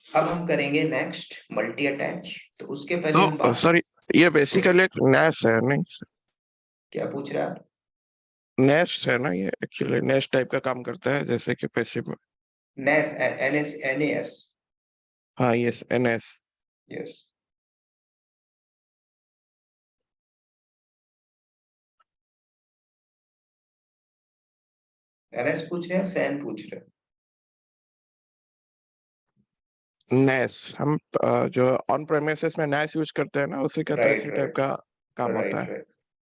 अब हम करेंगे नेक्स्ट मल्टी अटैच, तो उसके पहले हम तो सर ये बेसिकली एक नेस है, नहीं क्या पूछ रहे हैं आप? नेस्ट है ना, ये एक्चुअली नेस्ट टाइप का काम करता है, जैसे कि पैसिव में। NAS, NAS, हाँ यस, एनएस। यस। NS पूछ रहे हैं, सैन पूछ रहे हैं? नेस हम जो ऑन प्रेमिसेस में नेस यूज करते हैं ना, उसी का तो राइट इसी टाइप राइट का काम होता राइट है। राइट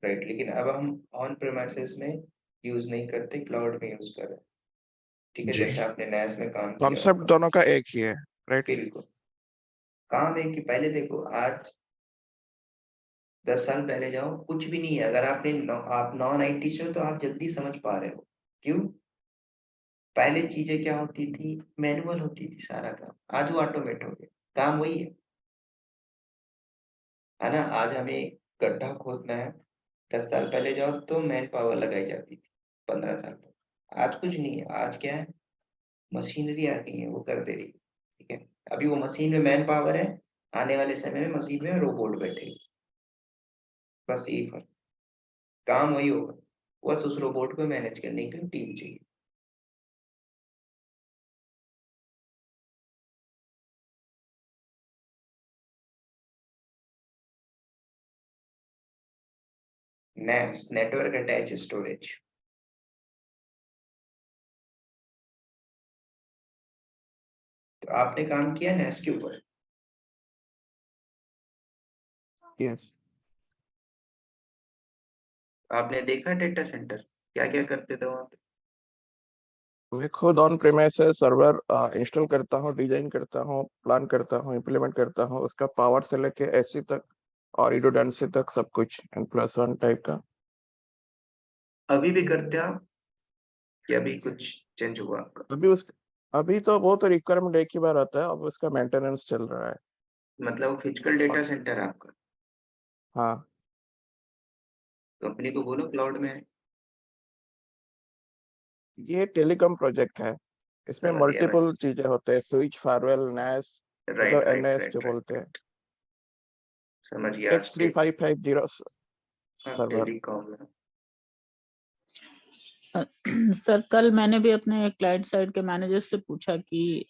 राइट, लेकिन अब हम ऑन प्रेमाइसेस में यूज नहीं करते, क्लाउड में यूज कर रहे हैं। ठीक है, जी, जैसे आपने NAS में काम किया कॉन्सेप्ट होगा। दोनों का एक ही है, राइट। बिल्कुल, काम है कि पहले देखो, आज 10 साल पहले जाओ, कुछ भी नहीं है, अगर आप नॉन IT से हो तो आप जल्दी समझ पा रहे हो, क्यों? पहले चीजें क्या होती थी, मैनुअल होती थी सारा काम, आज वो ऑटोमेट हो गया, काम वही है ना। आज हमें गड्ढा खोदना है, 10 साल पहले जाओ तो मैन पावर लगाई जाती थी, 15 साल पहले। आज कुछ नहीं है, आज क्या है, मशीनरी आ गई है, वो कर दे रही है। ठीक है, अभी वो मशीन में मैन पावर है, आने वाले समय में मशीन में रोबोट बैठेगी, बस यही फर्क, काम वही होगा, बस उस रोबोट को मैनेज करने के लिए टीम चाहिए। Next, network attach storage. तो आपने काम किया नेस के ऊपर, यस, आपने देखा डेटा सेंटर क्या क्या करते थे वहां पे? मैं खुद ऑन प्रेमिसेस सर्वर इंस्टॉल करता हूँ, डिजाइन करता हूँ, प्लान करता हूँ, इम्प्लीमेंट करता हूँ, उसका पावर से लेके एसी तक और रिडंडेंसी तक सब कुछ N+1 टाइप का। अभी भी करते हैं आप, कि अभी कुछ चेंज हुआ आपका? अभी तो बहुत रिक्वायरमेंट एक ही बार आता है, अब उसका मेंटेनेंस चल रहा है। मतलब फिजिकल डेटा सेंटर है आपका? हाँ, कंपनी को बोलो क्लाउड में है। ये टेलीकॉम प्रोजेक्ट है, इसमें समझ गया मैं, मल्टीपल चीजें होते हैं, स्विच, फायरवेल, नैस, राइट मतलब राइट एनएस जो राइट राइट बोलते हैं, राइट, समझ गया। H3550 हाँ, सर्वर। टेलीकॉम में। सर कल मैंने भी अपने क्लाइंट साइड के मैनेजर से पूछा कि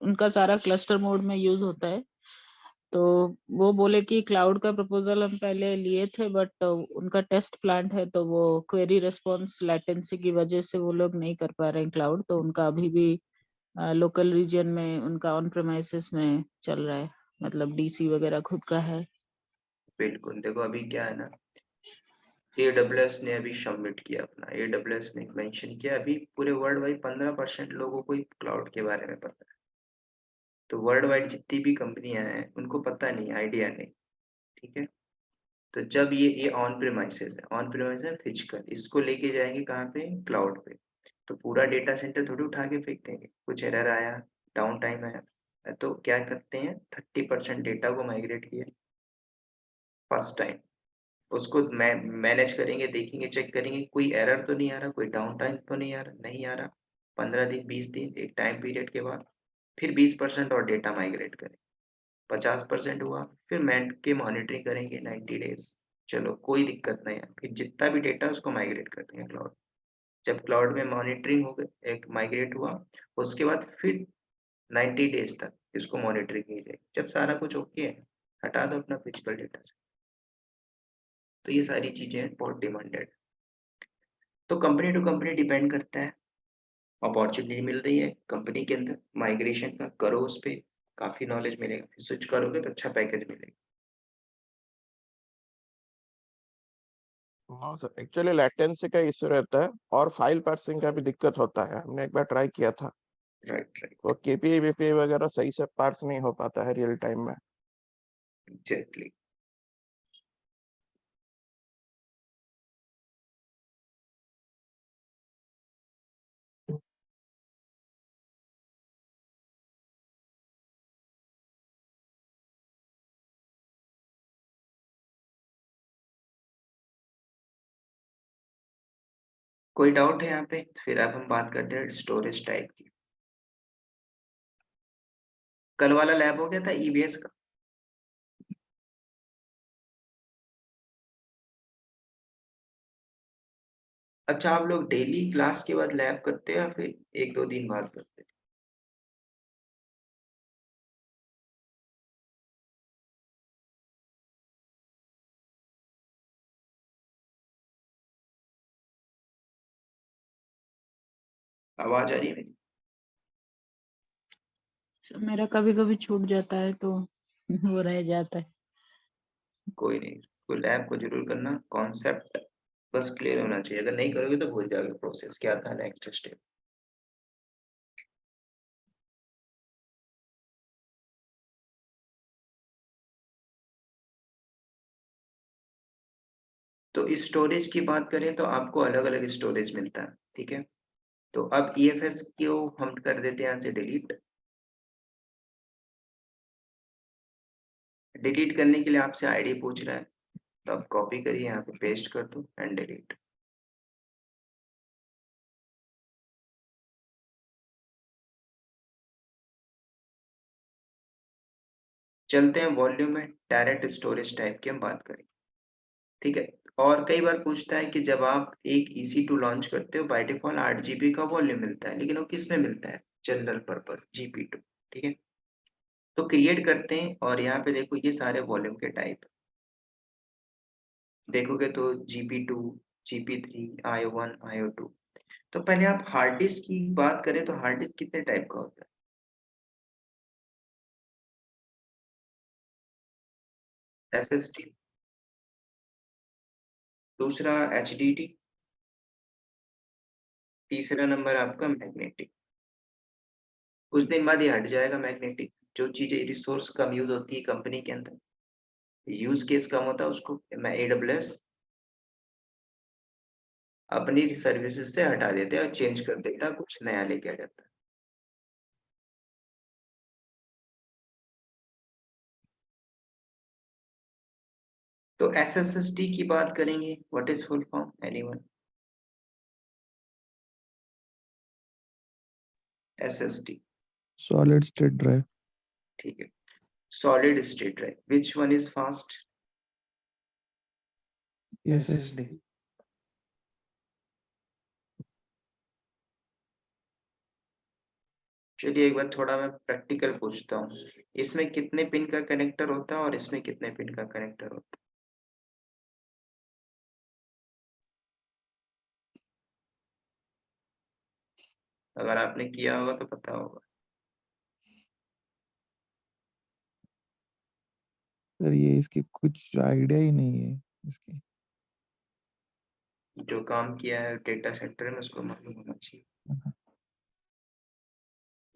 उनका सारा क्लस्टर मोड में यूज होता है, तो वो बोले कि क्लाउड का प्रपोजल हम पहले लिए थे, बट उनका टेस्ट प्लांट है, तो वो क्वेरी रिस्पांस लेटेंसी की वजह से वो लोग नहीं कर पा रहे हैं क्लाउड, तो उनका अभी भी लोकल रीजन में उनका ऑन प्रेमाइसेस में चल रहा है, मतलब डीसी वगैरह खुद का है। बिल्कुल, देखो अभी क्या है ना, AWS ने अभी सबमिट किया अपना, AWS ने मेंशन किया, अभी पूरे वर्ल्ड वाइड 15% लोगों को ही क्लाउड के बारे में पता है। तो वर्ल्ड वाइड जितनी भी कंपनियां हैं उनको पता नहीं, आइडिया नहीं। ठीक है, तो जब ये ऑन प्रेमाइसेस है, ऑन प्रेमाइसेस फिजिकल, इसको लेके जाएंगे कहाँ पे, क्लाउड पे, तो पूरा डेटा सेंटर थोड़ी उठा के फेंक देंगे, कुछ एरर आया, डाउन टाइम आया, तो क्या करते हैं, 30% डेटा को माइग्रेट किया फर्स्ट टाइम, उसको मैनेज करेंगे, देखेंगे, चेक करेंगे कोई एरर तो नहीं आ रहा, कोई डाउन टाइम तो नहीं आ रहा, नहीं आ रहा, 15 दिन 20 दिन एक टाइम पीरियड के बाद फिर 20% और डेटा माइग्रेट करें, 50% हुआ, फिर मैन के मॉनिटरिंग करेंगे 90 डेज, चलो कोई दिक्कत नहीं है, फिर जितना भी डेटा उसको माइग्रेट कर देंगे क्लाउड। जब क्लाउड में मॉनिटरिंग हो गई, एक माइग्रेट हुआ, उसके बाद फिर 90 डेज तक इसको मॉनिटरिंग की जाएगी, जब सारा कुछ ओके है हटा दो अपना फिजिकल डेटा से। तो ये सारी चीजें बहुत डिमांडेड, तो कंपनी टू कंपनी डिपेंड करता है, अपॉर्चुनिटी मिल रही है कंपनी के अंदर माइग्रेशन का, करो उस पर, काफी नॉलेज मिलेगा, फिर स्विच करोगे तो अच्छा पैकेज मिलेगा। हाँ सर, एक्चुअली लेटेंसी का इश्यू रहता है और फाइल पार्सिंग का भी दिक्कत होता है। हमने एक बार ट्राई किया था, राइट राइट, वो केपीआई वीपीआई वगैरह सही से पार्स नहीं हो पाता है रियल टाइम में। एग्जैक्टली। कोई डाउट है यहाँ पे? फिर अब हम बात करते हैं स्टोरेज टाइप की। कल वाला लैब हो गया था ईबीएस का? अच्छा, आप लोग डेली क्लास के बाद लैब करते हैं या फिर 1-2 दिन बाद करते हैं? आवाज आ रही है मेरी? मेरा कभी कभी छूट जाता है तो वो रह जाता है। कोई नहीं, तो लैब को जरूर करना, कॉन्सेप्ट बस क्लियर होना चाहिए, अगर नहीं करोगे तो भूल जाओगे प्रोसेस क्या था, नेक्स्ट स्टेप। तो इस स्टोरेज की बात करें तो आपको अलग अलग स्टोरेज मिलता है, ठीक है। तो अब ईएफएस को हम कर देते हैं यहाँ से डिलीट। डिलीट करने के लिए आपसे आईडी पूछ रहा है, तो आप कॉपी करिए, यहाँ पे पेस्ट कर दो एंड डिलीट। चलते हैं वॉल्यूम में, डायरेक्ट स्टोरेज टाइप की हम बात करें, ठीक है। और कई बार पूछता है कि जब आप एक EC2 लॉन्च करते हो बाय डिफॉल्ट 8 GB का वॉल्यूम मिलता है, लेकिन वो किस में मिलता है, जनरल पर्पस GP2, ठीक है। तो क्रिएट करते हैं और यहाँ पे देखो ये सारे वॉल्यूम के टाइप देखोगे तो GP2, GP3, IO1, IO2। तो पहले आप हार्ड डिस्क की बात करें तो हार्ड डिस्क कितने टाइप का होता है, SSD, दूसरा HDD, तीसरा नंबर आपका मैग्नेटिक। कुछ दिन बाद ये हट जाएगा मैग्नेटिक, जो चीजें रिसोर्स कम यूज होती है कंपनी के अंदर, यूज केस कम होता है, उसको मैं AWS अपनी सर्विसेज से हटा देते हैं और चेंज कर देता है, कुछ नया लेके आ जाता है। तो SSD की बात करेंगे, what is full form, anyone? SSD, solid state drive. ठीक है। Solid state drive, which one is fast? SSD। चलिए एक बार थोड़ा मैं प्रैक्टिकल पूछता हूँ, इसमें कितने पिन का कनेक्टर होता है और इसमें कितने पिन का कनेक्टर होता है? अगर आपने किया होगा तो पता होगा। सर ये इसकी कुछ आइडिया ही नहीं है इसकी। जो काम किया है डेटा सेंटर में उसको मालूम होना चाहिए,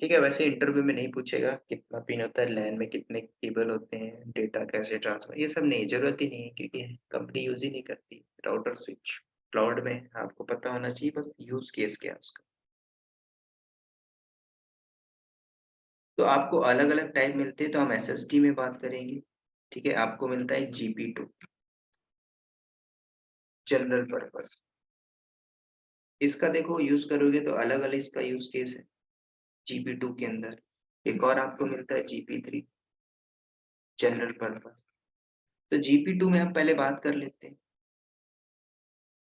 ठीक है। वैसे इंटरव्यू में नहीं पूछेगा कितना पिन होता है, लैन में कितने केबल होते हैं, डेटा कैसे ट्रांसफर, ये सब नहीं, जरूरत ही नहीं है, क्योंकि कंपनी यूज ही नहीं करती राउटर स्विच क्लाउड में, आपको पता होना चाहिए बस यूज केस क्या है उसका। तो आपको अलग अलग टाइप मिलते हैं, तो हम SST में बात करेंगे। ठीक है, आपको मिलता है GP2 जनरल पर्पस। इसका देखो यूज करोगे तो अलग अलग इसका यूज केस है GP2 के अंदर। एक और आपको मिलता है GP3 जनरल पर्पस। तो GP2 में हम पहले बात कर लेते हैं।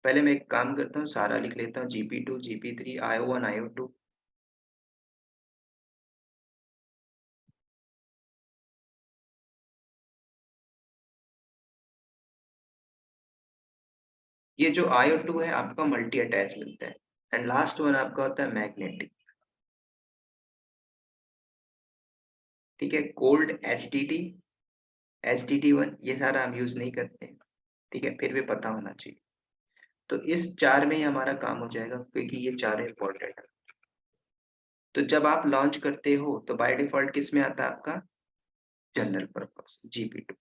पहले मैं एक काम करता हूँ, सारा लिख लेता हूँ, GP2 GP3 IO1 IO2। ये जो IO2 है आपका मल्टी अटैच मिलता है, एंड लास्ट वन आपका होता है मैग्नेटिक। ठीक है, कोल्ड HDD1 ये सारा हम यूज नहीं करते हैं। ठीक है, फिर भी पता होना चाहिए। तो इस 4 में ही हमारा काम हो जाएगा, क्योंकि ये 4 इंपॉर्टेंट है। तो जब आप लॉन्च करते हो तो बाय डिफॉल्ट किस में आता है आपका जनरल पर्पस GP2।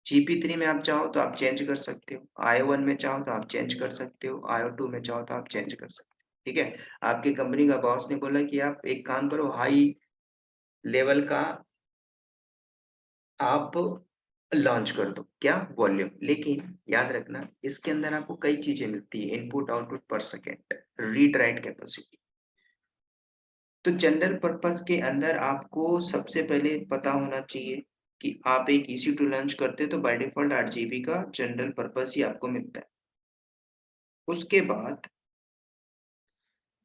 GP3 में आप चाहो तो आप चेंज कर सकते हो, IO1 में चाहो तो आप चेंज कर सकते हो, IO2 में चाहो तो आप चेंज कर सकते हो। ठीक है, आपकी कंपनी का बॉस ने बोला कि आप एक काम करो, हाई लेवल का आप लॉन्च कर दो, क्या वॉल्यूम। लेकिन याद रखना इसके अंदर आपको कई चीजें मिलती है, इनपुट आउटपुट पर सेकेंड, रीड राइट कैपेसिटी। तो जनरल पर्पस के अंदर आपको सबसे पहले पता होना चाहिए कि आप एक EC2 लॉन्च करते तो बाय डिफॉल्ट 8 GB का जनरल पर्पस ही आपको मिलता है। उसके बाद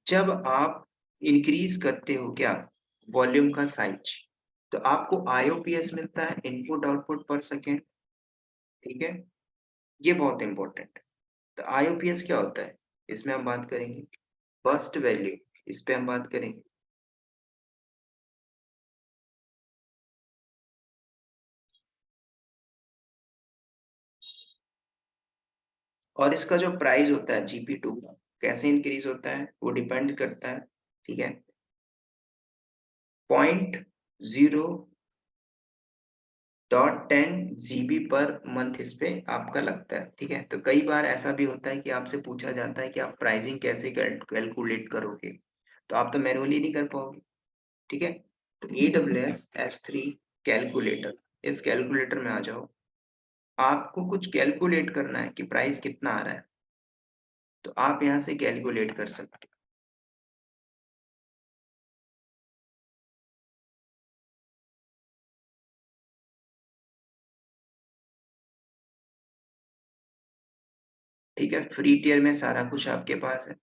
जब आप इंक्रीज करते हो क्या वॉल्यूम का साइज, तो आपको IOPS मिलता है, इनपुट आउटपुट पर सेकेंड। ठीक है, ये बहुत इंपॉर्टेंट है। तो IOPS क्या होता है, इसमें हम बात करेंगे बर्स्ट वैल्यू, इस पे हम बात करेंगे। और इसका जो प्राइस होता है GP2 का कैसे इंक्रीज होता है वो डिपेंड करता है। ठीक है, 0.10 GB पर मंथ इस पे आपका लगता है। ठीक है, तो कई बार ऐसा भी होता है कि आपसे पूछा जाता है कि आप प्राइसिंग कैसे कैलकुलेट करोगे, तो आप तो मैनुअली नहीं कर पाओगे। ठीक है, तो AWS S3 कैलकुलेटर, इस कैलकुलेटर में आ जाओ। आपको कुछ कैलकुलेट करना है कि प्राइस कितना आ रहा है, तो आप यहाँ से कैलकुलेट कर सकते हो। ठीक है, फ्री टियर में सारा कुछ आपके पास है,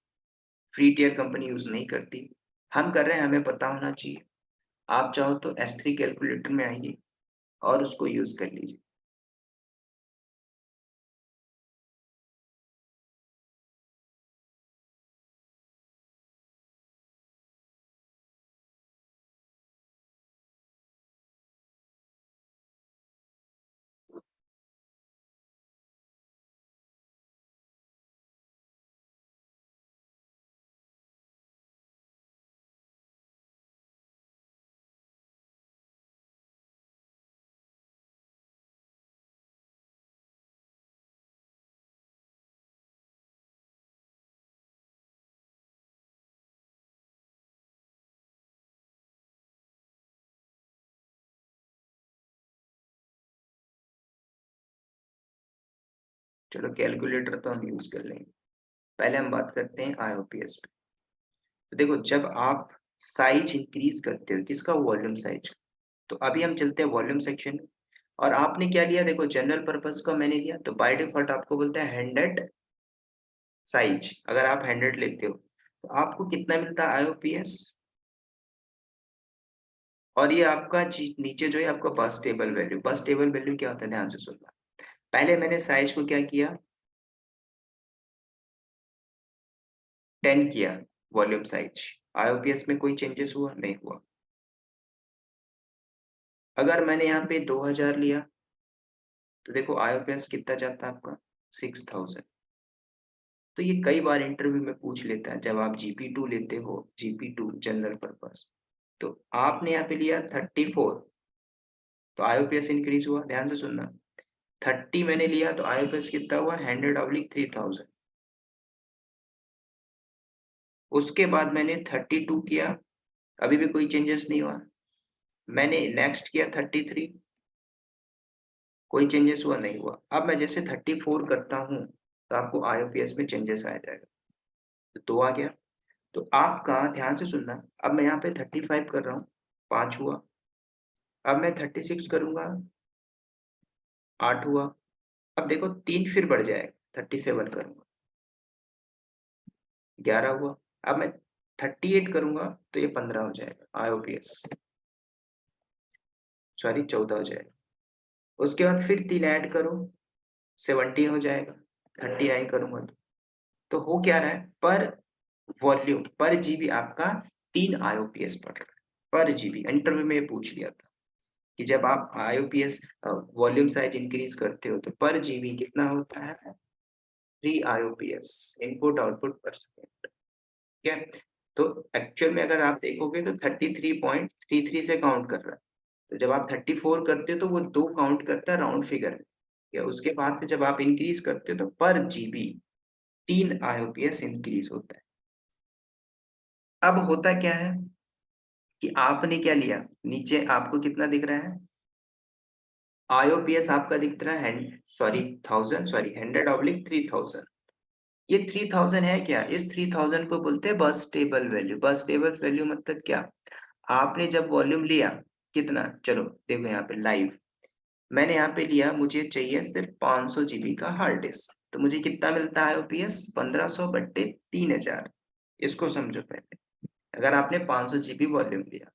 फ्री टियर कंपनी यूज नहीं करती, हम कर रहे हैं, हमें पता होना चाहिए। आप चाहो तो S3 कैलकुलेटर में आइए और उसको यूज कर लीजिए। चलो कैलकुलेटर तो हम यूज कर लेंगे, पहले हम बात करते हैं IOPS पे। तो देखो जब आप साइज इंक्रीज करते हो किसका, वॉल्यूम साइज, तो अभी हम चलते हैं वॉल्यूम सेक्शन में। और आपने क्या लिया, देखो जनरल पर्पस का मैंने लिया, तो बाय डिफॉल्ट आपको बोलता है 100 साइज। अगर आप 100 लेते हो तो आपको कितना मिलता है IOPS, और ये आपका नीचे जो है आपका बस टेबल वैल्यू। बस टेबल वैल्यू क्या होता है, ध्यान से सुनना। पहले मैंने साइज को क्या किया, 10 किया वॉल्यूम साइज, IOPS में कोई चेंजेस हुआ नहीं हुआ। अगर मैंने यहाँ पे 2000 लिया तो देखो IOPS कितना जाता है आपका 6000। तो ये कई बार इंटरव्यू में पूछ लेता है, जब आप GP2 लेते हो, GP2 जनरल पर्पस, तो आपने यहाँ पे लिया 34, तो IOPS इंक्रीज हुआ। ध्यान से सुनना, 30 मैंने लिया तो IOPS कितना हुआ 100/3000। उसके बाद मैंने 32 किया, अभी भी कोई चेंजेस नहीं हुआ, मैंने नेक्स्ट किया 33, कोई चेंजेस हुआ नहीं हुआ। अब मैं जैसे 34 करता हूँ तो आपको IUPS में चेंजेस आ जाएगा। तो 2 आ गया। तो आपका ध्यान से सुनना, अब मैं यहाँ पे 35 कर रहा हूँ, 5 हुआ। अब मैं 36 करूंगा, 8 हुआ। अब देखो 3 फिर बढ़ जाएगा, 37 करूंगा, 11 हुआ। अब मैं 38 करूंगा तो ये 15 हो जाएगा IUPS, सॉरी 14 हो जाएगा। उसके बाद फिर 3 ऐड करो, 17 हो जाएगा। 39 करूंगा तो हो क्या रहा है, पर वॉल्यूम पर जीबी आपका 3 IUPS पड़ रहा है पर जीबी। इंटरव्यू में ये पूछ लिया था कि जब आप IUPS वॉल्यूम साइज इंक्रीज करते हो तो पर जीबी कितना होता है, 3 IUPS, इनपुट आउटपुट पर सेकेंड। ठीक है, तो एक्चुअल में अगर आप देखोगे तो 33.33 से काउंट कर रहा है। तो जब आप 34 करते हो तो वो 2 काउंट करता है राउंड फिगर में। या उसके बाद से जब आप इंक्रीज करते हो तो पर जीबी 3 IUPS इंक्रीज होता है। अब होता क्या है कि आपने क्या लिया, नीचे आपको कितना दिख रहा है, IUPS आपका दिख रहा है 100/3000। ये 3000 है क्या, इस 3000 को बोलते हैं बस टेबल वैल्यू। बस टेबल वैल्यू मतलब क्या, आपने जब वॉल्यूम लिया कितना, चलो देखो यहाँ पे लाइव, मैंने यहाँ पे लिया, मुझे चाहिए सिर्फ 500 GB का हार्ड डिस्क, तो मुझे कितना मिलता है IUPS, 1500/3000। इसको समझो पहले, अगर आपने 500 GB वॉल्यूम लिया,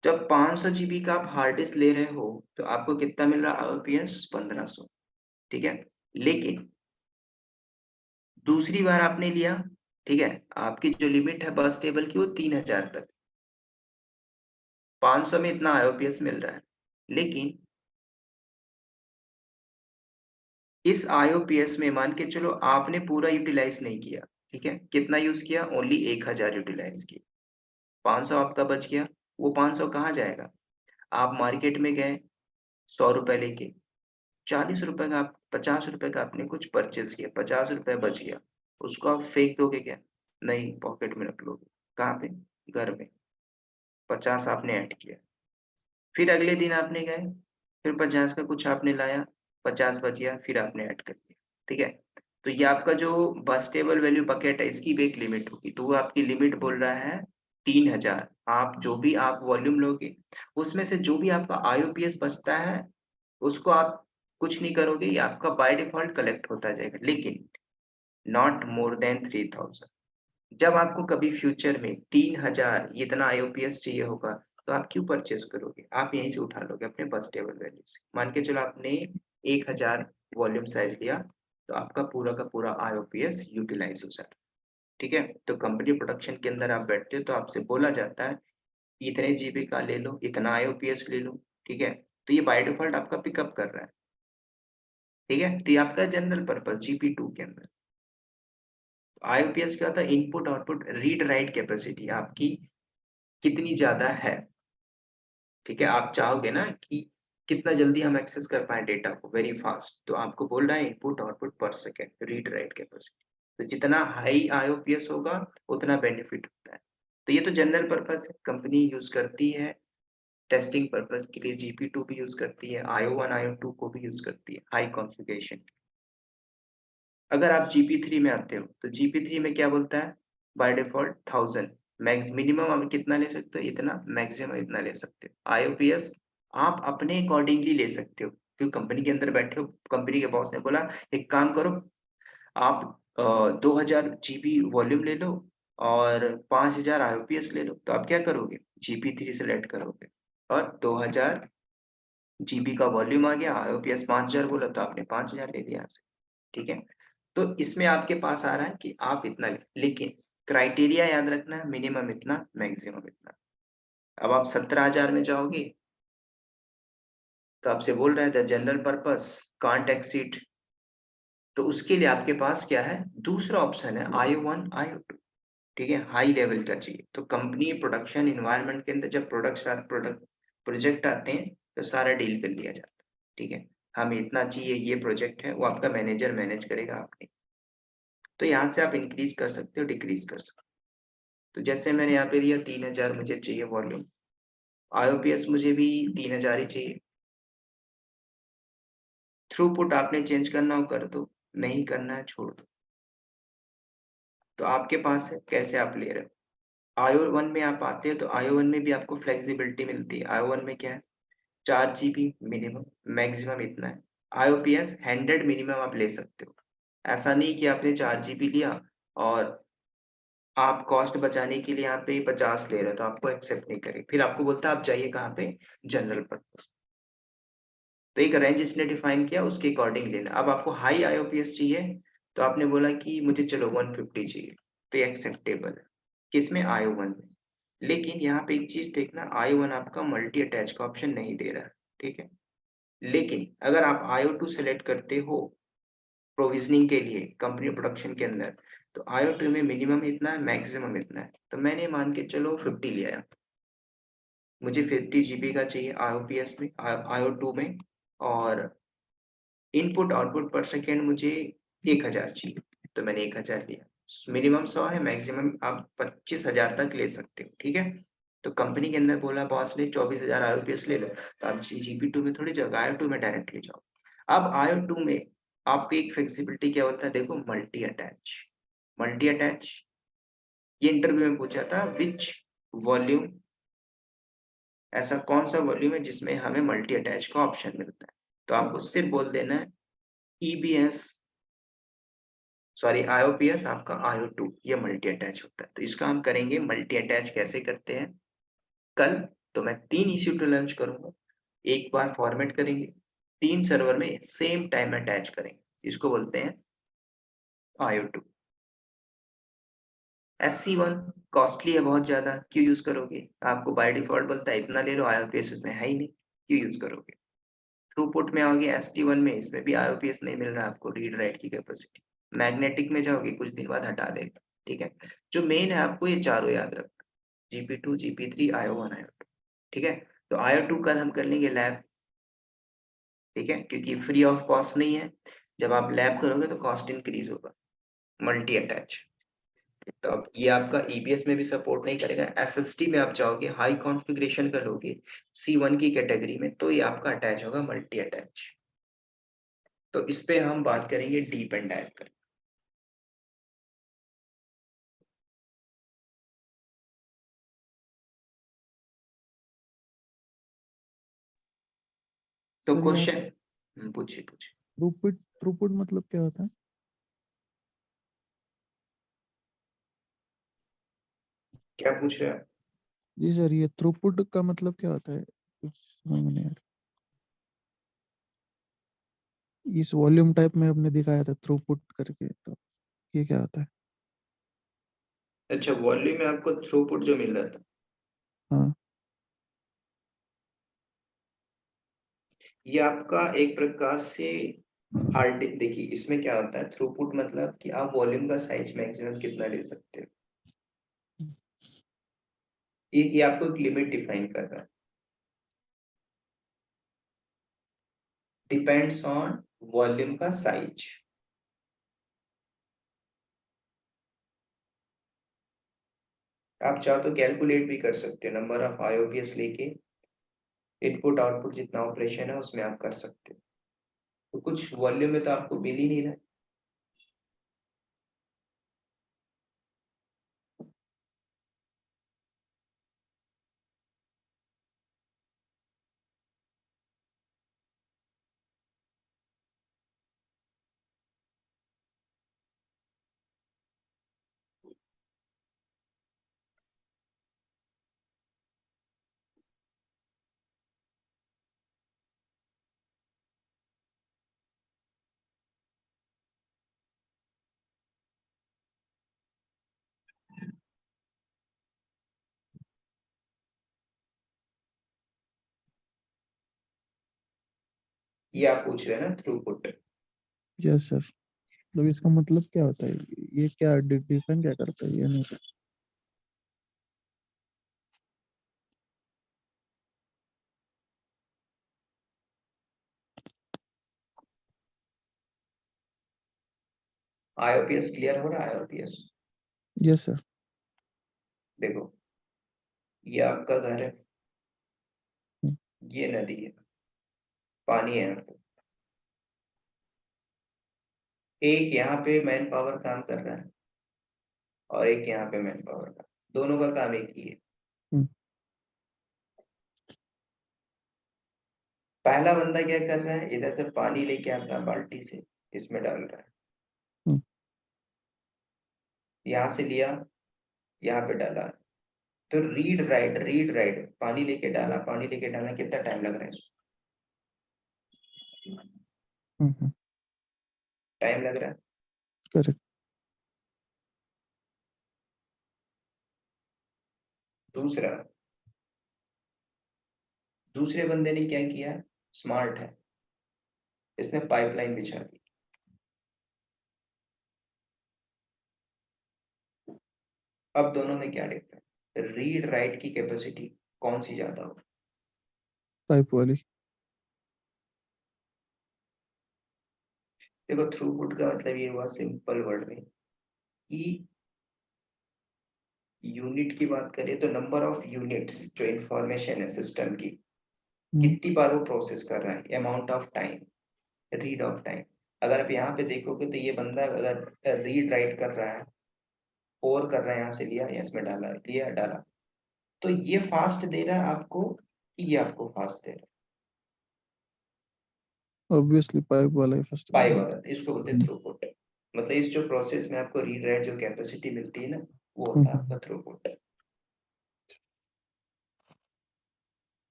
जब 500 GB का आप हार्ड डिस्क ले रहे हो तो आपको कितना मिल रहा है IUPS, 1500। ठीक है, लेकिन दूसरी बार आपने लिया, ठीक है, आपकी जो लिमिट है बस टेबल की वो 3000 तक, 500 में इतना IUPS मिल रहा है, लेकिन इस IUPS में मान के चलो आपने पूरा यूटिलाइज नहीं किया। ठीक है, कितना यूज किया, ओनली 1000 यूटिलाइज किया, 500 आपका बच गया। वो 500 कहाँ जाएगा, आप मार्केट में गए 100 रुपए लेके, 40 रुपए का 50 रुपए का आपने कुछ परचेज किया, 50 रुपए बच गया, उसको आप फेंक दोगे क्या, नहीं, पॉकेट में रख लोगे। कहाँ पे, घर में, 50 आपने ऐड किया। फिर अगले दिन आपने गए, फिर 50 का कुछ आपने लाया, 50 बच गया, फिर आपने ऐड कर दिया। ठीक है, तो ये आपका जो बस टेबल वैल्यू बकेट है इसकी भी एक लिमिट होगी, तो वो आपकी लिमिट बोल रहा है 3000। आप जो भी आप वॉल्यूम लोगे उसमें से जो भी आपका IUPS बचता है उसको आप कुछ नहीं करोगे, ये आपका बाय डिफॉल्ट कलेक्ट होता जाएगा, लेकिन नॉट मोर देन 3000। जब आपको कभी फ्यूचर में 3000 इतना IUPS चाहिए होगा तो आप क्यों परचेस करोगे, आप यहीं से उठा लोगे अपने बस टेबल वैल्यू से। मान के चलो आपने 1000 वॉल्यूम साइज लिया तो आपका पूरा का पूरा IUPS यूटिलाइज हो जाता है। ठीक है, तो कंपनी प्रोडक्शन के अंदर आप बैठते हो तो आपसे बोला जाता है इतने जीबी का ले लो, इतना IUPS ले लो। ठीक है, तो ये बाय डिफॉल्ट आपका पिकअप कर रहा है। ठीक है, तो ये आपका जनरल पर्पज GP2 के अंदर। IUPS क्या होता है, input output read write capacity आपकी कितनी ज्यादा है। ठीक है, आप चाहोगे ना कि कितना जल्दी हम एक्सेस कर पाए डेटा को वेरी फास्ट, तो आपको बोल रहा है इनपुट आउटपुट पर सेकेंड रीड राइट कैपेसिटी। तो जितना हाई IUPS होगा उतना बेनिफिट होता है। तो ये तो जनरल पर्पज कंपनी यूज करती है, टेस्टिंग पर्पज के लिए GP2 भी यूज करती है, IO1 IO2 को भी यूज करती है हाई कॉन्फ़िगरेशन। अगर आप GP3 में आते हो तो GP3 में क्या बोलता है, बाय डिफॉल्ट 1000, मैक्स मिनिमम आप कितना ले सकते हो इतना, मैक्सिमम इतना ले सकते हो। IUPS आप अपने अकॉर्डिंगली ले सकते हो, क्योंकि कंपनी के अंदर बैठे हो, कंपनी के बॉस ने बोला एक काम करो, आप 2000 GB वॉल्यूम ले लो और 5000 IUPS ले लो, तो आप क्या करोगे, GP3 सेलेक्ट करोगे और 2000 GB का वॉल्यूम आ गया, IUPS 5000 बोला तो आपने 5000 ले लिया यहाँ से। ठीक है, तो इसमें आपके पास आ रहा है कि आप इतना लेकिन क्राइटेरिया याद रखना है, मिनिमम इतना, मैक्सिमम इतना। अब आप 17,000 में जाओगे तो आपसे बोल रहा है the general purpose can't exceed, तो उसके लिए आपके पास क्या है, दूसरा ऑप्शन है IO1 IO2। ठीक है, हाई लेवल का चाहिए तो कंपनी प्रोडक्शन इन्वायरमेंट के अंदर जब प्रोजेक्ट आते हैं तो सारा डील कर लिया जाता है। ठीक है, हमें इतना चाहिए, ये प्रोजेक्ट है, वो आपका मैनेजर मैनेज करेगा आपके। तो यहाँ से आप इंक्रीज कर सकते हो, डिक्रीज कर सकते हो। तो जैसे मैंने यहाँ पे दिया 3000 मुझे चाहिए वॉल्यूम, IOPS मुझे भी 3000 ही चाहिए। थ्रूपुट आपने चेंज करना हो कर दो, नहीं करना है छोड़ दो। तो आपके पास है, कैसे आप ले रहे हो। IO1 में आप आते हो तो IO1 में भी आपको फ्लेक्सिबिलिटी मिलती है। IO1 में क्या है, 4 GB मिनिमम, मैक्सिमम इतना है। IOPS 100 मिनिमम आप ले सकते हो। ऐसा नहीं कि आपने 4 GB लिया और आप कॉस्ट बचाने के लिए यहाँ पे 50 ले रहे हो तो आपको एक्सेप्ट नहीं करेगा, फिर आपको बोलता है आप जाइए कहाँ पे, जनरल पर्पस। तो एक रेंज इसने डिफाइन किया, उसके अकॉर्डिंग लेना। अब आपको हाई IOPS चाहिए तो आपने बोला कि मुझे चलो 150 चाहिए, तो ये एक्सेप्टेबल है किसमें, IO1 में। लेकिन यहाँ पे एक चीज देखना, IO1 आपका मल्टी अटैच का ऑप्शन नहीं दे रहा है, ठीक है। लेकिन अगर आप IO2 सेलेक्ट करते हो प्रोविजनिंग के लिए कंपनी प्रोडक्शन के अंदर, तो IO2 में मिनिमम इतना है, मैक्सिमम इतना है। तो मैंने मान के चलो 50 लिया, मुझे 50 GB का चाहिए IOPS में, IO2 में, और इनपुट आउटपुट पर सेकेंड मुझे 1000 चाहिए, तो मैंने 1000 लिया। मिनिमम 100 है, मैक्सिमम आप 25,000 तक ले सकते हो, ठीक है। तो कंपनी के अंदर बोला बॉस ने 24,000 IOPS ले लो, तो आप GP2 में थोड़ी जगह IO2 में डायरेक्ट ले जाओ। अब IO2 में आपको एक फ्लेक्सिबिलिटी क्या होता है, देखो मल्टी अटैच। मल्टी अटैच ये इंटरव्यू में पूछा था, विच वॉल्यूम, ऐसा कौन सा वॉल्यूम है जिसमें हमें मल्टी अटैच का ऑप्शन मिलता है। तो आपको सिर्फ बोल देना है EBS, सॉरी IOPS आपका IO2 ये मल्टी अटैच होता है। तो इसका हम करेंगे मल्टी अटैच कैसे करते हैं कल। तो मैं 3 EC2 लॉन्च करूंगा, एक बार फॉर्मेट करेंगे, 3 सर्वर में सेम टाइम अटैच करेंगे, इसको बोलते हैं IO2। SC1 कॉस्टली है बहुत ज्यादा, क्यों यूज करोगे, आपको बाय डिफॉल्ट बोलता है इतना ले लो, IOPS इसमें है ही नहीं, क्यों यूज करोगे। थ्रूपुट में आओगे ST1 में, इसमें भी IOPS नहीं मिल रहा है आपको, रीड राइट की कैपेसिटी। मैग्नेटिक में जाओगे कुछ दिन बाद हटा देगा, ठीक है। जो मेन है आपको ये चारों याद रखना, GP2 GP3 IO1 IO2, ठीक है। तो IO2 कल हम कर लेंगे लैब, ठीक है, क्योंकि फ्री ऑफ कॉस्ट नहीं है। जब आप लैब करोगे तो कॉस्ट इंक्रीज होगा, मल्टी अटैच। तो अब ये आपका EBS में भी सपोर्ट नहीं करेगा। SST में आप जाओगे, हाई कॉन्फ़िगरेशन का लोगे C1 की कैटेगरी में, तो ये आपका अटैच होगा मल्टी अटैच। तो इस पे हम बात करेंगे डीप एंड डाइव कर। तो सर यहाँ क्वेश्चन पूछिए पूछिए। थ्रूपुट थ्रूपुट मतलब क्या होता है? क्या पूछ रहे हो। जी सर, ये थ्रूपुट का मतलब क्या होता है, कुछ समझ में नहीं आ रहा। इस वॉल्यूम टाइप में आपने दिखाया था थ्रूपुट करके, तो ये क्या होता है? अच्छा, वॉल्यूम में आपको थ्रूपुट जो मिल रहा था, हाँ। ये आपका एक प्रकार से हार्ड, देखिए इसमें क्या होता है, थ्रूपुट मतलब कि आप वॉल्यूम का साइज मैक्सिमम कितना ले सकते हो, ये आपको एक लिमिट डिफाइन कर रहा है, डिपेंड्स ऑन वॉल्यूम का साइज। आप चाहो तो कैलकुलेट भी कर सकते हो, नंबर ऑफ IOPS लेके इनपुट आउटपुट जितना ऑपरेशन है उसमें आप कर सकते हो। तो कुछ वॉल्यूम में तो आपको मिल ही नहीं रहा है। ये आप पूछ रहे हैं ना थ्रूपुट। यस सर, तो इसका मतलब क्या होता है, ये क्या डिफाइन क्या करता है, ये नहीं सर। IOPS क्लियर हो रहा है? IOPS yes sir. देखो, ये आपका घर है, हम्म। ये नदी है, पानी है यहाँ पे। एक यहाँ पे मैन पावर काम कर रहा है और एक यहाँ पे मैन पावर का, दोनों का काम एक ही है। हम्म। पहला बंदा क्या कर रहा है, इधर से पानी लेके आता है बाल्टी से, इसमें डाल रहा है, हम्म। यहाँ से लिया, यहाँ पे डाला। तो रीड राइट, पानी लेके डाला, पानी लेके डाला, कितना टाइम लग रहा है इसको? टाइम लग रहा है। करेक्ट। दूसरा, दूसरे बंदे ने क्या किया, स्मार्ट है, इसने पाइपलाइन बिछा दी। अब दोनों में क्या डिफरेंस, रीड राइट की कैपेसिटी कौन सी ज्यादा हो? पाइप वाली। देखो, थ्रूपुट का मतलब ये हुआ सिंपल वर्ड में कि यूनिट की बात करें तो नंबर ऑफ यूनिट्स जो इंफॉर्मेशन है सिस्टम की, कितनी बार वो प्रोसेस कर रहा है, amount of time, read of time. अगर आप यहाँ पे देखोगे तो ये बंदा अगर रीड राइट कर रहा है, और कर रहा है, यहाँ से लिया, यहाँ इसमें डाला, लिया डाला, तो ये फास्ट दे रहा है आपको कि ये आपको फास्ट दे रहा है? ऑब्वियसली पाइप वाला ही फर्स्ट। पाई वाला, इसको बोलते हैं थ्रूपुट। मतलब इस जो प्रोसेस में आपको रीड राइट जो कैपेसिटी मिलती है ना, वो होता है आपका थ्रूपुट।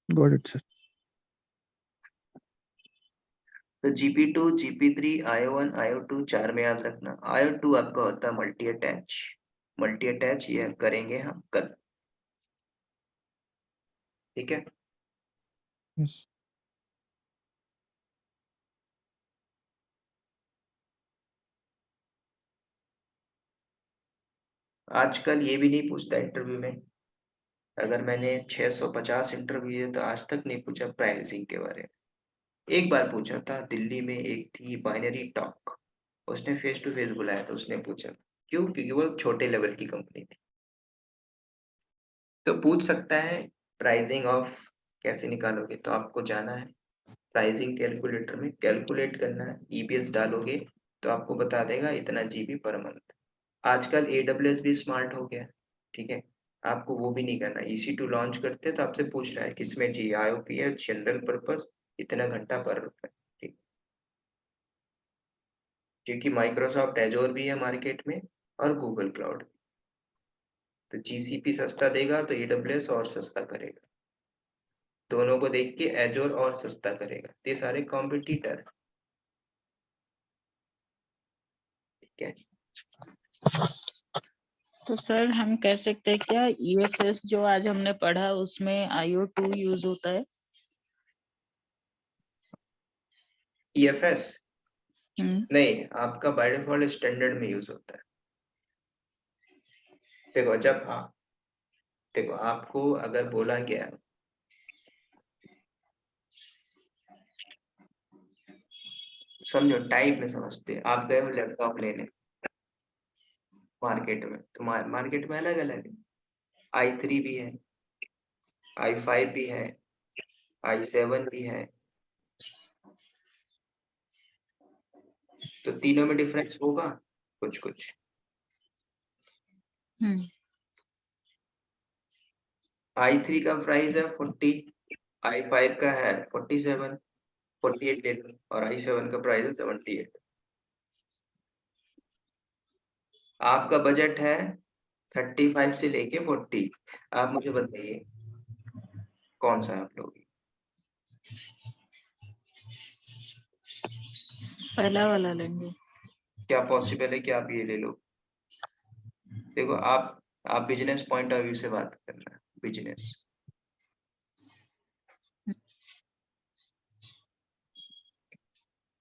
Got it sir. तो GP2, GP3, IO1, IO2 चार में याद रखना। IO2 आपका होता है मल्टी अटैच। मल्टी अटैच ये करेंगे हम कल, ठीक है। यस। आजकल ये भी नहीं पूछता इंटरव्यू में, अगर मैंने 650 इंटरव्यू है तो आज तक नहीं पूछा प्राइसिंग के बारे में। एक बार पूछा था, दिल्ली में एक थी बाइनरी टॉक, उसने फेस टू फेस बुलाया था, उसने पूछा। क्यों? क्योंकि वो छोटे लेवल की कंपनी थी। तो पूछ सकता है प्राइसिंग ऑफ कैसे निकालोगे, तो आपको जाना है प्राइसिंग कैलकुलेटर में, कैलकुलेट करना है, EPS डालोगे तो आपको बता देगा इतना GB पर मंथ। आजकल AWS भी स्मार्ट हो गया, ठीक है। आपको वो भी नहीं करना, EC2 लॉन्च करते तो आपसे पूछ रहा है किसमें चाहिए, IOPS, जनरल पर्पस, इतना घंटा पर रुपए, ठीक। क्योंकि माइक्रोसॉफ्ट एजोर भी है मार्केट में और गूगल क्लाउड, तो GCP सस्ता देगा तो AWS और सस्ता करेगा, दोनों को देख के एजोर और सस्ता करेगा। ये सारे कॉम्पिटिटर, ठीक है। तो सर हम कह सकते हैं क्या EFS जो आज हमने पढ़ा उसमें IO2 यूज होता है? EFS नहीं, आपका बाय डिफॉल्ट स्टैंडर्ड में यूज होता है। देखो जब देखो आपको अगर बोला गया, समझो टाइप में समझते, आप गए हो लैपटॉप लेने मार्केट में, तो मार्केट में अलग अलग है, i3 भी है, i5 भी है, i7 भी है, तो तीनों में डिफरेंस होगा कुछ कुछ। i3 का प्राइस है 40, i5 का है 47, 48 ले लो, और i7 का प्राइस है 78। आपका बजट है 35 से लेके 40, आप मुझे बताइए कौन सा आप लोगे? पहला वाला लेंगे। क्या पॉसिबल है कि आप ये ले लो? देखो आप बिजनेस पॉइंट ऑफ व्यू से बात कर रहे हैं, बिजनेस।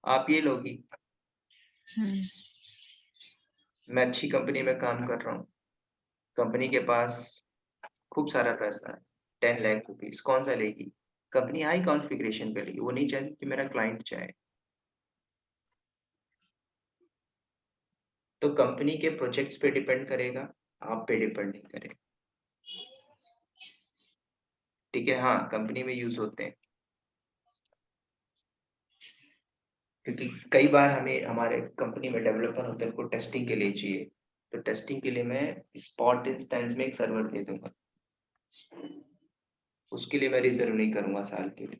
आप ये लोगी, मैं अच्छी कंपनी में काम कर रहा हूँ, कंपनी के पास खूब सारा पैसा है, 10 लाख रुपीज, कौन सा लेगी? कंपनी हाई कॉन्फ़िगरेशन करेगी, वो नहीं चाहती कि मेरा क्लाइंट चाहे। तो कंपनी के प्रोजेक्ट्स पे डिपेंड करेगा, आप पे डिपेंड नहीं करेगा। ठीक है, हाँ कंपनी में यूज होते हैं, क्योंकि कई बार हमें हमारे कंपनी में डेवलपर होते हैं, उनको टेस्टिंग के लिए चाहिए, तो टेस्टिंग के लिए मैं स्पॉट इंस्टेंस में एक सर्वर दे दूंगा, उसके लिए मैं रिजर्व नहीं करूंगा साल के लिए।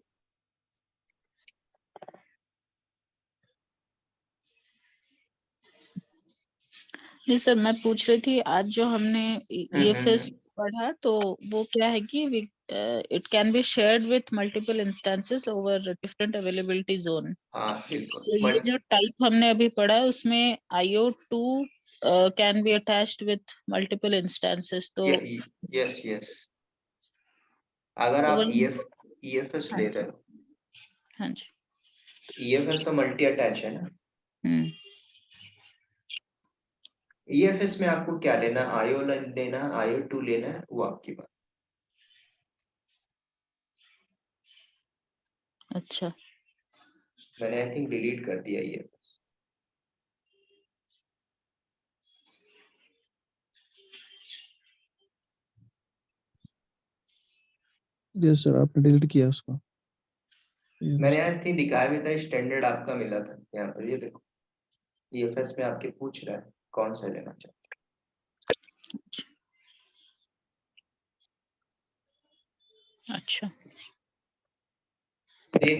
नहीं सर, मैं पूछ रही थी आज जो हमने EFS हम्म। पढ़ा, तो वो क्या है कि it can be shared with multiple instances over different availability zone. हाँ बिल्कुल, तो ये जो टाइप हमने अभी पढ़ा है उसमें IO2 can be attached with multiple instances, तो यस यस, अगर तो आप वही। EFS हाँ ले रहे हो, हाँ जी। EFS तो मल्टी अटैच है ना। हम्म। EFS में आपको क्या लेना, IO लेना, IO2 लेना है, वो आपकी बात। अच्छा। मैंने आई थिंक डिलीट कर दिया EFS। यस सर, आपने डिलीट किया उसको। मैंने आई थिंक दिखाया भी था, स्टैंडर्ड आपका मिला था यहाँ पर, ये देखो EFS में आपके पूछ रहा है कौन सा लेना चाहते अच्छा। हो। ये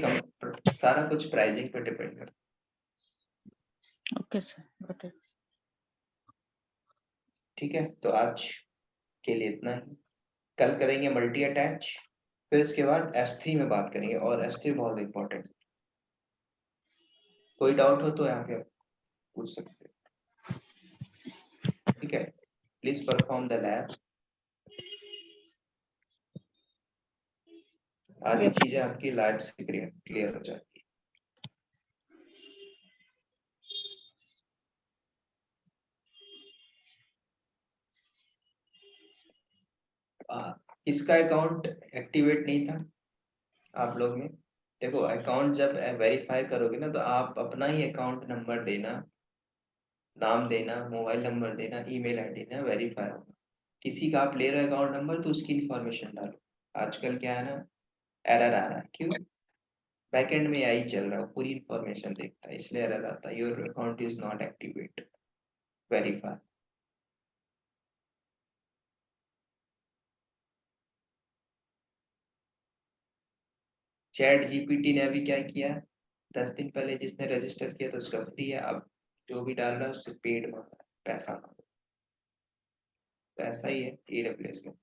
सारा कुछ प्राइसिंग पे डिपेंड करता है। Okay sir, got it. ठीक है, तो आज के लिए इतना ही, कल करेंगे मल्टी अटैच, फिर इसके बाद S3 में बात करेंगे, और S3 बहुत इंपॉर्टेंट। कोई डाउट हो तो यहाँ पे पूछ सकते हैं। ठीक है, प्लीज परफॉर्म द लैब। आधी चीजें आपकी लाइव से क्लियर हो जाती है। किसका अकाउंट एक्टिवेट नहीं था आप लोग में? देखो अकाउंट जब वेरीफाई करोगे ना, तो आप अपना ही अकाउंट नंबर देना, नाम देना, मोबाइल नंबर देना, ईमेल आईडी देना, वेरीफाई होगा। किसी का आप ले रहे हो अकाउंट नंबर, तो उसकी इन्फॉर्मेशन डालो। आजकल क्या है ना, एरर आ रहा है, क्यों? बैकएंड में यही चल रहा है, पूरी इन्फॉर्मेशन देखता है, इसलिए एरर आता है, your account is not activate, verify. Chat GPT ने अभी क्या किया, 10 दिन पहले जिसने रजिस्टर किया तो उसका फ्री है, अब जो भी डाल रहा है उससे पेड मांग रहा है, पैसा मांग रहा है। तो ऐसा ही है AWS में।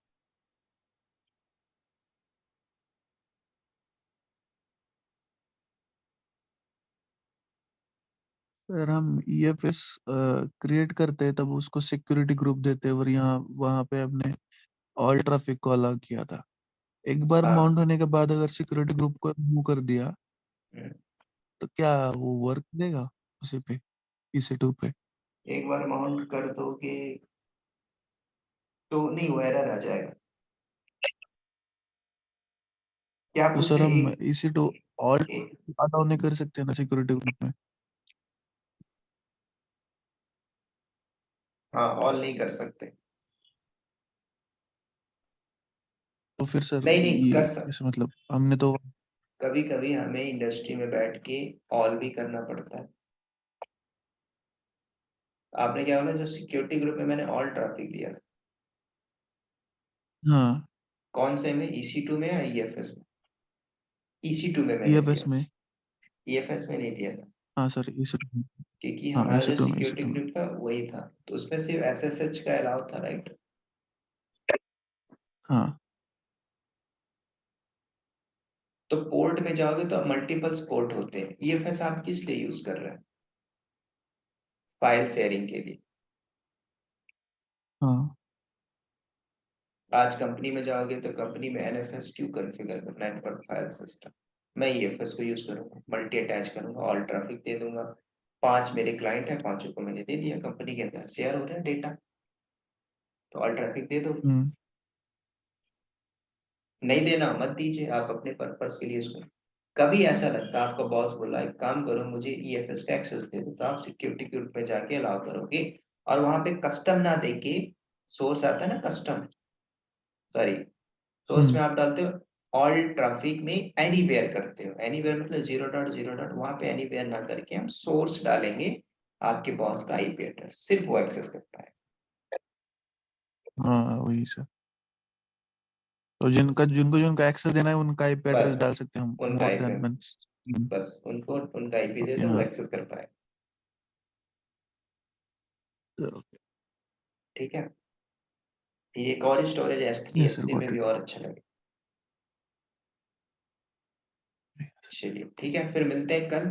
सर हम EFS क्रिएट करते हैं तब उसको सिक्योरिटी ग्रुप देते हैं, और यहाँ वहाँ पे हमने ऑल ट्रैफिक को अलाउ किया था। एक बार हाँ। माउंट होने के बाद अगर सिक्योरिटी ग्रुप को रिमूव कर दिया हम्म। तो क्या वो वर्क देगा उसी पे, EC2 पे? एक बार माउंट कर दोगे तो नहीं, वो एरर आ जाएगा। क्या तो पूछ सर रहे हम EC2 ऑल एक, अलाउ नहीं कर सकते ना सिक्योरिटी ग्रुप में? हाँ ऑल नहीं कर सकते। तो फिर सर नहीं नहीं ये कर सकते, इस मतलब हमने तो कभी कभी हमें इंडस्ट्री में बैठ के ऑल भी करना पड़ता है। आपने क्या बोला, जो सिक्योरिटी ग्रुप में मैंने ऑल ट्रैफिक दिया, हाँ कौन से में, EC2 में या EFS में? EC2 में मैंने EFS दिया, में। EFS में नहीं दिया था, हाँ सर EC2 में। क्योंकि हाँ हमारा जो EC2 में, सिक्योरिटी EC2 में। ग्रुप था वही था, तो उसमें सिर्फ SSH का अलाउ था, राइट? हाँ तो पोर्ट में जाओगे तो मल्टीपल पोर्ट होते हैं। EFS आप किस लिए यूज कर रहे हैं? फाइल शेयरिंग के लिए। हाँ आज कंपनी में जाओगे तो कंपनी में NFS क्यों कॉन्फ़िगर करना, नेटवर्क फाइल सिस्टम। मैं EFS को यूज करूंगा, मल्टी अटैच करूंगा, ऑल ट्रैफिक दे दूंगा। 5 मेरे क्लाइंट है, 5 को मैंने दे दिया, कंपनी के अंदर शेयर हो रहा है डेटा, तो ऑल ट्रैफिक दे दो। हम्म। नहीं देना मत दीजिए, आप अपने पर्पस के लिए उसको। कभी ऐसा लगता है आपका बॉस बोला एक काम करो मुझे EFS का एक्सेस दे दो, तो आप सिक्योरिटी ग्रुप में जाके अलाउ करोगे, और वहां पे कस्टम ना देके सोर्स आता है ना, कस्टम, सॉरी, सोर्स में आप डालते हो ऑल ट्रैफिक में एनीवेयर करते हो, एनीवेयर मतलब 0.0. वहां पे एनीवेयर ना करके हम सोर्स डालेंगे, आपके बॉस का आईपी एड्रेस, सिर्फ वो एक्सेस कर पाए। हाँ वही सर। तो जिनको एक्सेस देना है उनका आईपी एड्रेस बस डाल सकते हैं हम, उनका मोर आईपी, देन बस उनको उनका आईपी दे ओके। दो, वो हाँ एक्सेस कर पाए। सर, ठीक है, ये एक और storage S3 yes sir, S3 में गॉट भी इट। और अच्छा लगे। चलिए ठीक है, फिर मिलते हैं कल।